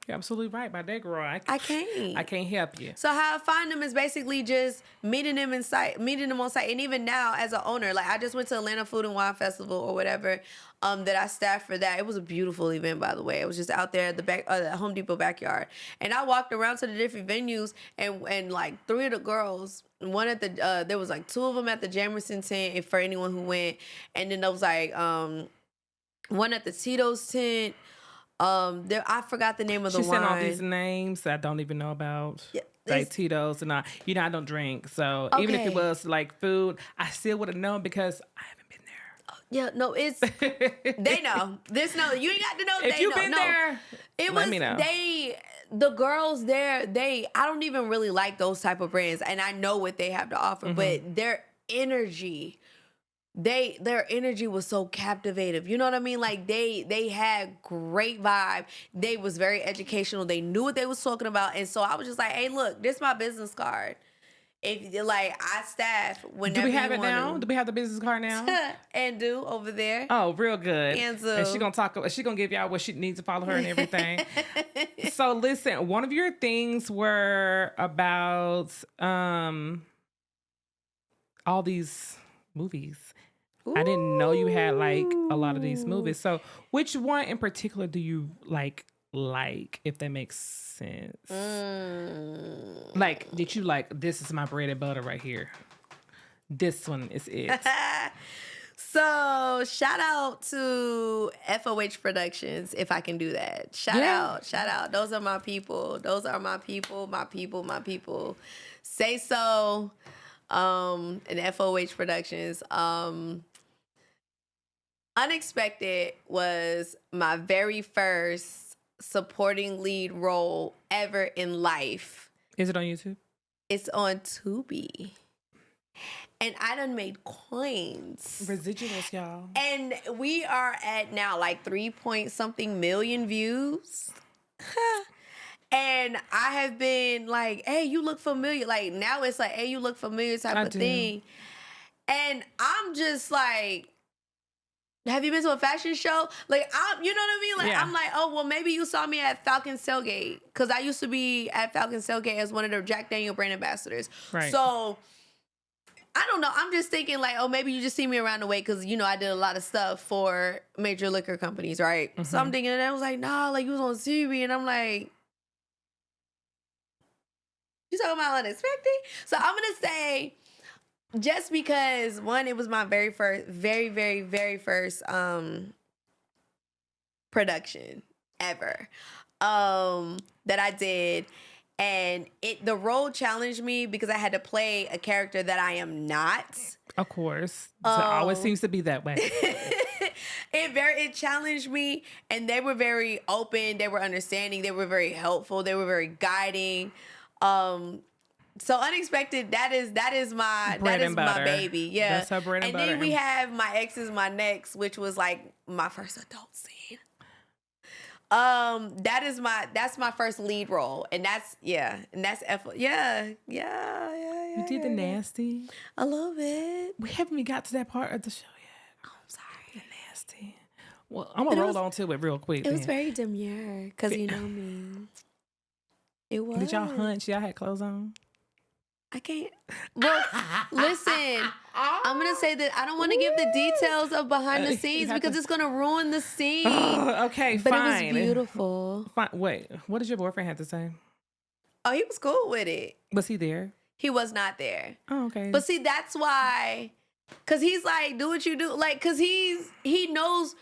You're absolutely right by that, girl. I can't. I can't help you. So how I find them is basically just meeting them on site. And even now as an owner, like I just went to Atlanta Food and Wine Festival or whatever, that I staffed for that. It was a beautiful event, by the way. It was just out there at the Home Depot backyard. And I walked around to the different venues and like 3 of the girls, one at the, there was like 2 of them at the Jamerson tent for anyone who went. And then there was like, one at the Tito's tent. I forgot the name of the wine. She sent all these names that I don't even know about. Yeah, like Tito's and I don't drink. So even if it was like food, I still would have known because I haven't been there. Yeah, no, it's they know. You ain't got to know. If you've been there, let me know. The girls there, I don't even really like those type of brands, and I know what they have to offer, but their energy. Their energy was so captivative. You know what I mean? Like they had great vibe. They was very educational. They knew what they was talking about. And so I was just like, hey, look, this is my business card. If like I staff whenever Do we have you it want now? to. Do we have the business card now? And do over there. Oh, real good. And she gonna talk. She gonna give y'all what she needs to follow her and everything. So listen, one of your things were about all these movies. Ooh. I didn't know you had like a lot of these movies. So which one in particular do you like, if that makes sense? Like, did you like, this is my bread and butter right here? This one is it. So shout out to FOH Productions, if I can do that. Shout out. Those are my people. My people. Say So, and FOH Productions. Unexpected was my very first supporting lead role ever in life. Is it on YouTube? It's on Tubi. And I done made coins. Residuals, y'all. And we are at now like 3-point-something million views. And I have been like, hey, you look familiar. Like now it's like, hey, you look familiar type of thing. And I'm just like, have you been to a fashion show? Like, you know what I mean? Like, yeah. I'm like, oh, well, maybe you saw me at Falcon Sailgate. Because I used to be at Falcon Sailgate as one of the Jack Daniel brand ambassadors. Right. So, I don't know. I'm just thinking like, oh, maybe you just see me around the way because, you know, I did a lot of stuff for major liquor companies, right? Mm-hmm. So I'm thinking, and I was like, nah, like, you was on TV. And I'm like, you talking about unexpected? So I'm going to say, just because, one, it was my very first production ever that I did. And the role challenged me because I had to play a character that I am not. Of course. It always seems to be that way. It challenged me, and they were very open. They were understanding. They were very helpful. They were very guiding. So Unexpected, that is my baby. Yeah. That's her bread and butter. And then we have My Ex Is My Next, which was like my first adult scene. That's my first lead role. And that's effort. Yeah. You did the nasty. A little bit. We haven't even got to that part of the show yet. Oh, I'm sorry. The nasty. Well, I'm gonna roll on to it real quick. It was very demure, because you know me. It was. Did y'all hunch? Y'all had clothes on? I can't. Look, listen. I'm gonna say that I don't want to give the details of behind the scenes because it's gonna ruin the scene. Okay, but fine. It was beautiful. Fine. Wait, what did your boyfriend have to say? Oh, he was cool with it. Was he there? He was not there. Oh, okay. But see, that's why, cause he's like, do what you do, like, cause he knows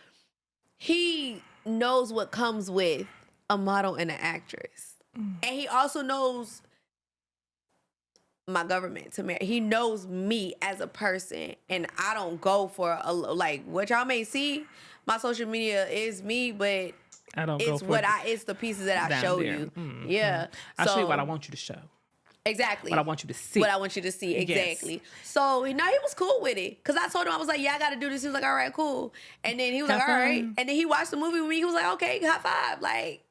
what comes with a model and an actress, and he also knows my government to marry. He knows me as a person, and I don't go for like what y'all may see. My social media is me, but I don't. It's it's the pieces that I showed you. Mm-hmm. Yeah, I'll show you what I want you to show. Exactly. What I want you to see. What I want you to see. Exactly. Yes. So he was cool with it, cause I told him, I was like, yeah, I got to do this. He was like, all right, cool. And then he was like, all right. And then he watched the movie with me. He was like, okay, high five, like.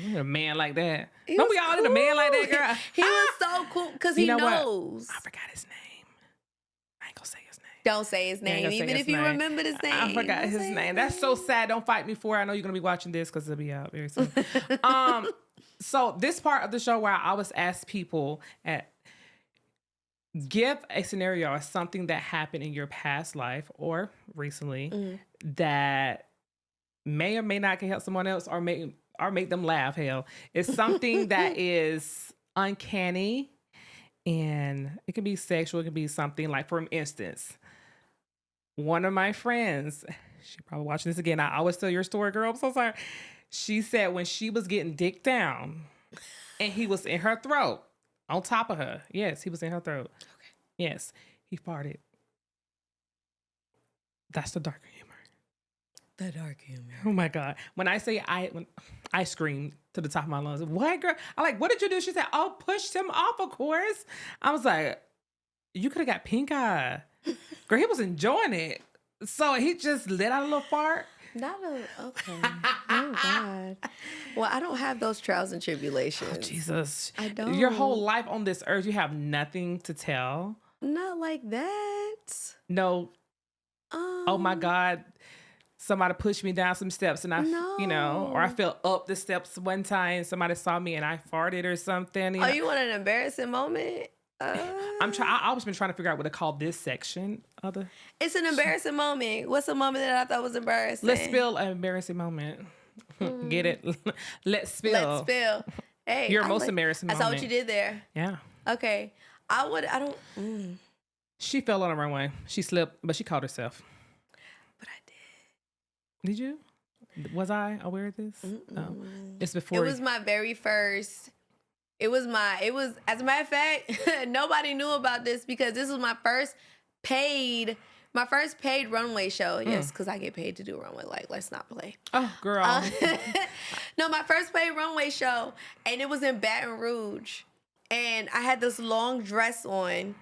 You're a man like that. Don't we all need a man like that, girl? He was so cool because he knows. What? I forgot his name. I ain't gonna say his name. Don't say his name, even if you remember his name. I forgot his name. That's so sad. Don't fight me for it. I know you're gonna be watching this because it'll be out very soon. So this part of the show where I always ask people give a scenario or something that happened in your past life or recently that may or may not can help someone else or make them laugh. Hell, it's something that is uncanny, and it can be sexual. It can be something like, for instance, one of my friends, she probably watching this again. I always tell your story, girl. I'm so sorry. She said when she was getting dick down, and he was in her throat, on top of her. Yes, he was in her throat. Okay. Yes, he farted. That's the darker humor. The dark humor. Oh my God. When I say when I screamed to the top of my lungs, what, girl? I'm like, what did you do? She said, oh, pushed him off, of course. I was like, you could have got pink eye. Girl, he was enjoying it. So he just let out a little fart. Okay. Oh God. Well, I don't have those trials and tribulations. Jesus. I don't. Your whole life on this earth, you have nothing to tell. Not like that. No, oh my God, somebody pushed me down some steps and or I No. fell up the steps one time. Somebody saw me and I farted or something. Oh, you want an embarrassing moment? I always been trying to figure out what to call this section of the. It's an embarrassing moment. What's a moment that I thought was embarrassing? Let's spill an embarrassing moment. Get it? Let's spill. Let's spill. Hey, Your most embarrassing moment. I saw what you did there. Yeah. Okay. I don't. She fell on the runway. She slipped, but she caught herself. But I did. Did you? Was I aware of this? It's before. It was my very first. It was, as a matter of fact, nobody knew about this because this was my first paid runway show. Yes, because I get paid to do runway. Like, let's not play. Oh, girl. No, my first paid runway show, and it was in Baton Rouge. And I had this long dress on,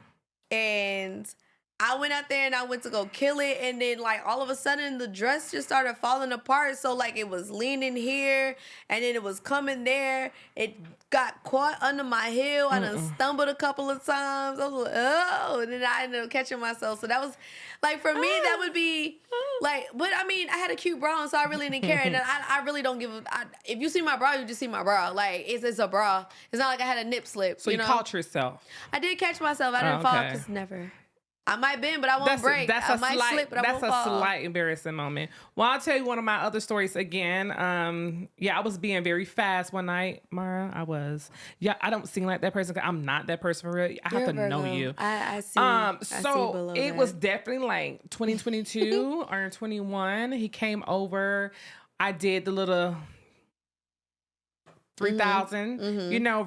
and I went out there and I went to go kill it, and then like all of a sudden the dress just started falling apart. So like it was leaning here and then it was coming there. It got caught under my heel. I done stumbled a couple of times. I was like, oh, and then I ended up catching myself. So that was like, for me, that would be like, but I mean, I had a cute bra on, so I really didn't care. And I really don't give if you see my bra, you just see my bra. Like it's a bra. It's not like I had a nip slip. So you caught yourself. I did catch myself. I didn't fall because never. I might bend, but I won't break. I might slip, but I won't fall. That's a slight embarrassing moment. Well, I'll tell you one of my other stories again. I was being very fast one night, Mara. I was. Yeah, I don't seem like that person. I'm not that person for real. I have to know you. I see. So it was definitely like 2022 or 21. He came over. I did the little 3,000,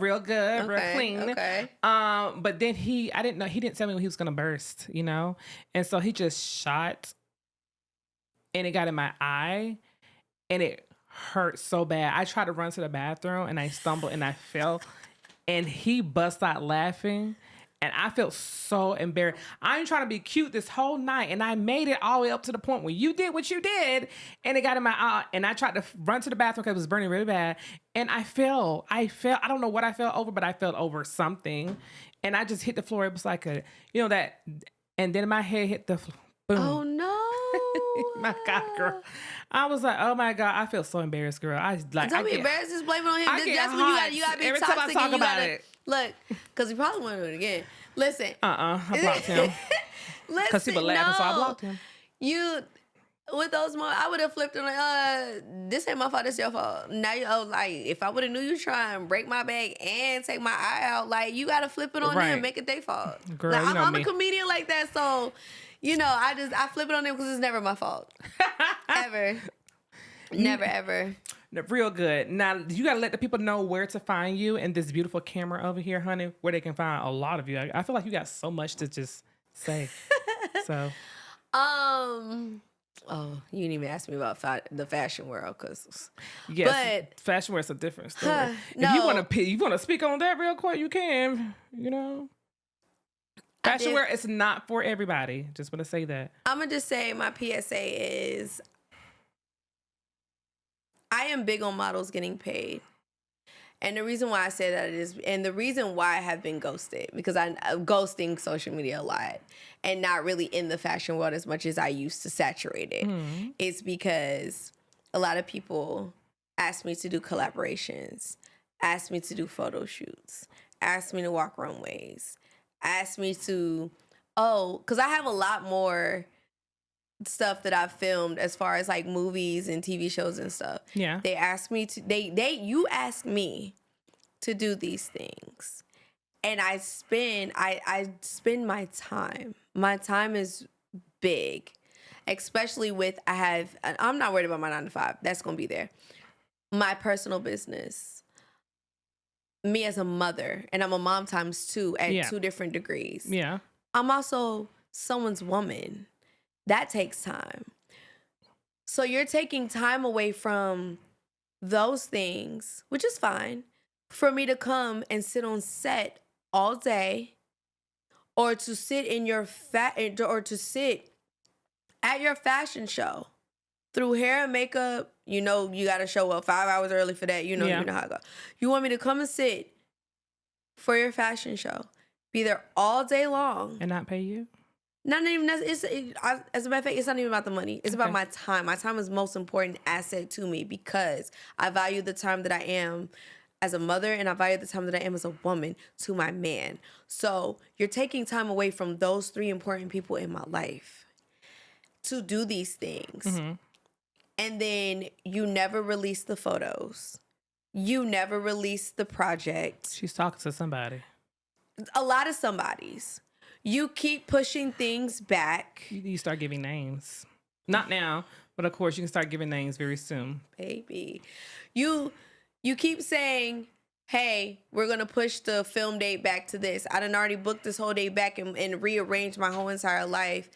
real good, real clean. Okay. But then he didn't tell me when he was going to burst, And so he just shot and it got in my eye and it hurt so bad. I tried to run to the bathroom and I stumbled and I fell and he bust out laughing. And I felt so embarrassed. I'm trying to be cute this whole night. And I made it all the way up to the point where you did what you did. And it got in my eye. And I tried to run to the bathroom because it was burning really bad. And I fell. I don't know what I fell over, but I fell over something. And I just hit the floor. It was like that. And then my head hit the floor. Boom. Oh, no. My God, girl. I was like, oh my God, I feel so embarrassed, girl. Don't be embarrassed. Just blame it on him. That's when you gotta be every toxic. time I talk about it. Look, because he probably want to do it again. Listen. I blocked him. Because he was laughing, so I blocked him. With those moments, I would have flipped and like, this ain't my fault, this your fault. Now, if I would have knew you try and break my back and take my eye out, like, you got to flip it on them, make it their fault. Girl, like, I'm me. a comedian like that, so, I flip it on them because it's never my fault. Ever. Never, ever. Real good. Now, you got to let the people know where to find you and this beautiful camera over here, honey, where they can find a lot of you. I feel like you got so much to just say. So. Oh, you didn't even ask me about the fashion world, cause but fashion world's a different story. If you want to speak on that real quick, you can. Fashion world is not for everybody. Just want to say that. I'm gonna just say my PSA is I am big on models getting paid. And the reason why I say that and the reason why I have been ghosted, because I'm ghosting social media a lot and not really in the fashion world as much as I used to saturate it, is because a lot of people ask me to do collaborations, ask me to do photo shoots, ask me to walk runways, ask me to, because I have a lot more stuff that I've filmed as far as like movies and TV shows and stuff. Yeah. They ask me to, you ask me to do these things. And I spend my time. My time is big, especially I'm not worried about my 9 to 5. That's going to be there. My personal business, me as a mother, and I'm a mom times 2 at 2 different degrees. Yeah. I'm also someone's woman. That takes time. So you're taking time away from those things, which is fine, for me to come and sit on set all day, or to sit in your or to sit at your fashion show through hair and makeup, you know, you got to show up 5 hours early for that. You know, Yeah. you know how it goes. You want me to come and sit for your fashion show, be there all day long, And not pay you? not even as a matter of fact, it's not even about the money. It's about Okay. my time. My time is the most important asset to me because I value the time that I am as a mother and I value the time that I am as a woman to my man. So you're taking time away from those three important people in my life to do these things. Mm-hmm. And then you never release the photos. You never release the project. She's talking to somebody. A lot of somebodies. You keep pushing things back. You start giving names. Not now, but of course you can start giving names very soon. Baby. You keep saying, hey, we're going to push the film date back to this. I done already booked this whole day back and rearranged my whole entire life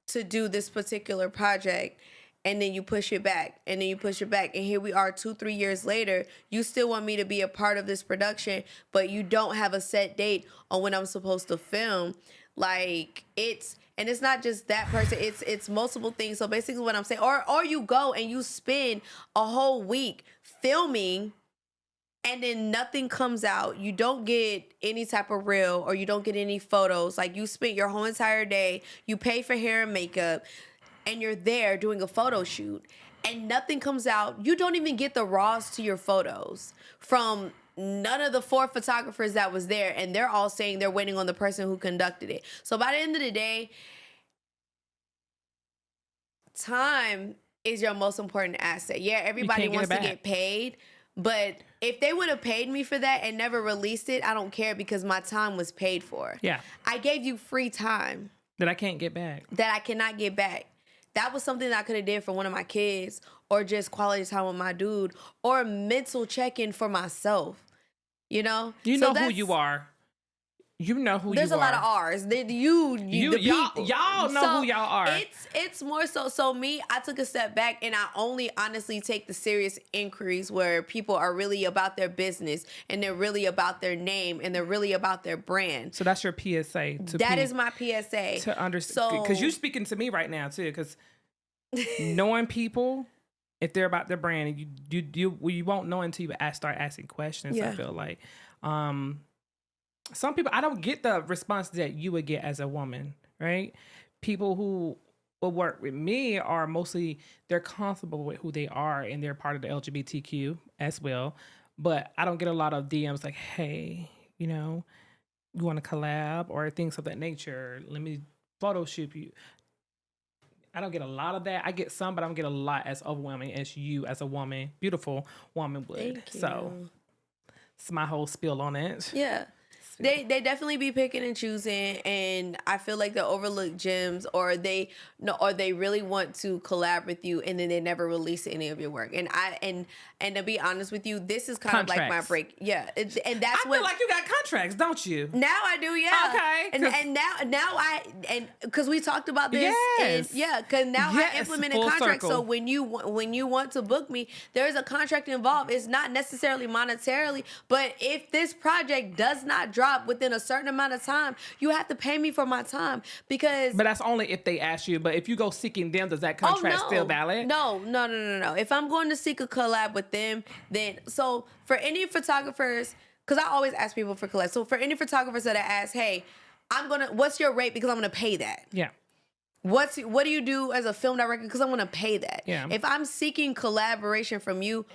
to do this particular project. And then you push it back, and then you push it back. And here we are 2-3 years later. You still want me to be a part of this production, but you don't have a set date on when I'm supposed to film. Like, it's not just that person, it's multiple things. So basically what I'm saying, or you go and you spend a whole week filming and then nothing comes out. You don't get any type of reel or you don't get any photos. Like, you spent your whole entire day, you pay for hair and makeup, and you're there doing a photo shoot and nothing comes out. You don't even get the raws to your photos from none of the 4 photographers that was there, and they're all saying they're waiting on the person who conducted it. So by the end of the day, time is your most important asset. Yeah, everybody wants to get paid, but if they would have paid me for that and never released it, I don't care because my time was paid for. Yeah. I gave you free time. That I can't get back. That I cannot get back. That was something that I could have did for one of my kids or just quality time with my dude or a mental check-in for myself. You know? You know who you are. You know who you are. There's a lot of R's. The people. Y'all know who y'all are. It's more so me, I took a step back and I only honestly take the serious inquiries where people are really about their business and they're really about their name and they're really about their brand. So that's your PSA. That is my PSA. To understand. Because you're speaking to me right now too. Because knowing people, if they're about their brand, you won't know until you start asking questions. Yeah. I feel like. Some people, I don't get the response that you would get as a woman, right? People who will work with me are mostly, they're comfortable with who they are and they're part of the LGBTQ as well. But I don't get a lot of DMs like, hey, you know, you want to collab or things of that nature. Let me photo shoot you. I don't get a lot of that. I get some, but I don't get a lot as overwhelming as you as a woman, beautiful woman would. Thank you. So it's my whole spiel on it. Yeah. They definitely be picking and choosing, and I feel like they overlook gems, or they really want to collab with you, and then they never release any of your work. And to be honest with you, this is kind of like my break. Yeah, and that's I feel like you got contracts, don't you? Now I do, yeah. Okay. And now because we talked about this. Yes. Because now I implemented contracts. Circle. So when you want to book me, there is a contract involved. It's not necessarily monetarily, but if this project does not drop within a certain amount of time, you have to pay me for my time because. But that's only if they ask you. But if you go seeking them, does that contract still valid? No. If I'm going to seek a collab with them, then so for any photographers, because I always ask people for collabs. So for any photographers that I ask, hey, what's your rate? Because I'm gonna pay that. Yeah. What do you do as a film director? Because I'm gonna pay that. Yeah. If I'm seeking collaboration from you,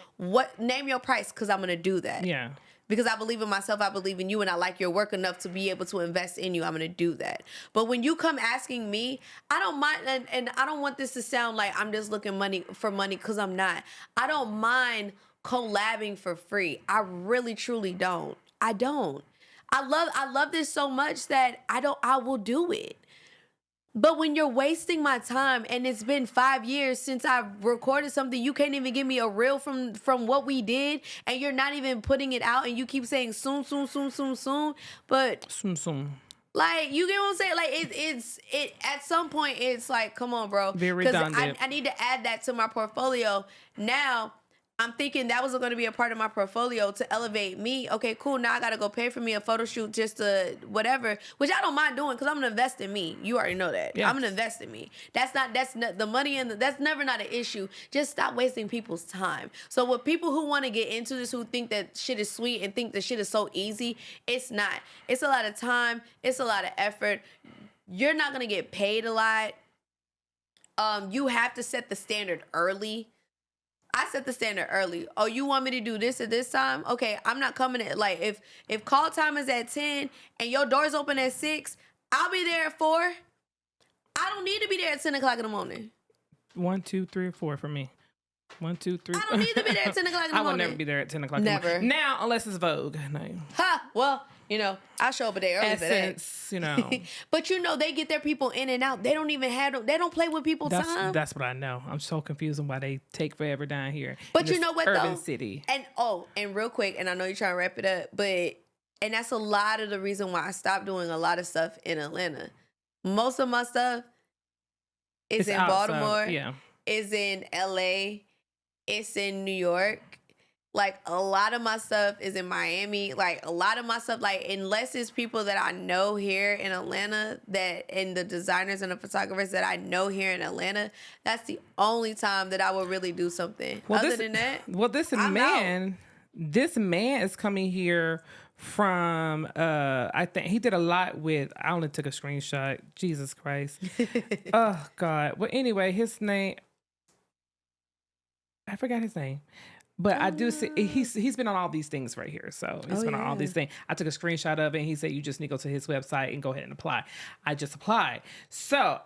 name your price? Because I'm gonna do that. Yeah. Because I believe in myself, I believe in you, and I like your work enough to be able to invest in you. I'm going to do that. But when you come asking me, I don't mind, and I don't want this to sound like I'm just looking for money, because I'm not. I don't mind collabing for free. I really, truly don't. I don't. I love this so much that I will do it. But when you're wasting my time and it's been 5 years since I've recorded something, you can't even give me a reel from what we did, and you're not even putting it out, and you keep saying soon. But Soon. like, you get what I'm saying? Like, it's at some point it's like, come on, bro. Very redundant. I need to add that to my portfolio. Now, I'm thinking that was going to be a part of my portfolio to elevate me. Okay, cool. Now I got to go pay for me a photo shoot just to whatever, which I don't mind doing because I'm going to invest in me. You already know that. Yes. I'm going to invest in me. That's not the money and that's never not an issue. Just stop wasting people's time. So with people who want to get into this, who think that shit is sweet and think that shit is so easy, it's not. It's a lot of time. It's a lot of effort. You're not going to get paid a lot. You have to set the standard early. I set the standard early. Oh, you want me to do this at this time? Okay, I'm not coming at like if call time is at 10 and your doors open at 6, I'll be there at 4. I don't need to be there at 10 o'clock in the morning. 1, 2, 3, or 4 for me. 1, 2, 3. I don't need to be there at 10 o'clock in the morning. I will never be there at 10 o'clock. Never. Now, unless it's Vogue. No. Ha! Well, I show up a day early for that. Essence, But they get their people in and out. They don't even they don't play with people's time. That's what I know. I'm so confused on why they take forever down here. But you know what though? Urban city. And real quick, and I know you're trying to wrap it up, and that's a lot of the reason why I stopped doing a lot of stuff in Atlanta. Most of my stuff is in Baltimore. Yeah. Is in LA. It's in New York. Like, a lot of my stuff is in Miami. Like, a lot of my stuff, like, unless it's people that I know here in Atlanta, and the designers and the photographers that I know here in Atlanta, that's the only time that I will really do something. Other than that, this man is coming here from, I think he did a lot with, I only took a screenshot. Jesus Christ. Oh, God. Well, anyway, his name, I forgot his name. But I do see he's been on all these things right here. So he's been on all these things. I took a screenshot of it and he said, you just need to go to his website and go ahead and apply. I just applied. So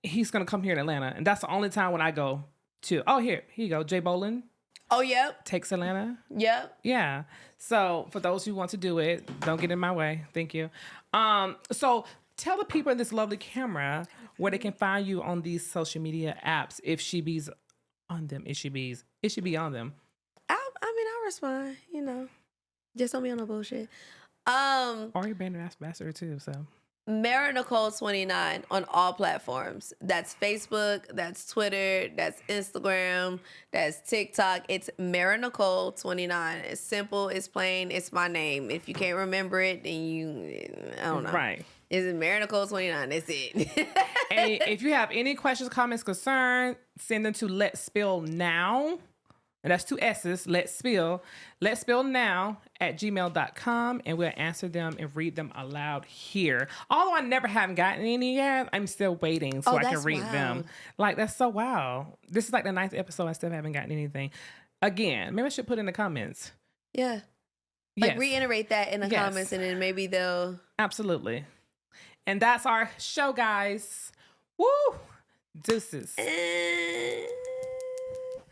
he's going to come here in Atlanta. And that's the only time when I go to, here you go. Jay Bolin. Oh, yep. Takes Atlanta. Yep. Yeah. So for those who want to do it, don't get in my way. Thank you. So tell the people in this lovely camera where they can find you on these social media apps if she be's on them. It should be on them. I'll respond, just don't be on no bullshit. Or your brand ambassador too, so. Mara Nicole 29 on all platforms. That's Facebook, that's Twitter, that's Instagram, that's TikTok. It's Mara Nicole 29. It's simple, it's plain, it's my name. If you can't remember it, then I don't know. Right. Is it Mara Nicole 29? That's it. And if you have any questions, comments, concerns, send them to Let's Spill Now. And that's 2 S's, Let's Spill Now @gmail.com. And we'll answer them and read them aloud here. Although I never haven't gotten any yet, I'm still waiting so I can read them. Like, that's so wow. This is like the 9th episode. I still haven't gotten anything. Again, maybe I should put in the comments. Yeah. Like, reiterate that in the comments and then maybe they'll. Absolutely. And that's our show, guys. Woo! Deuces.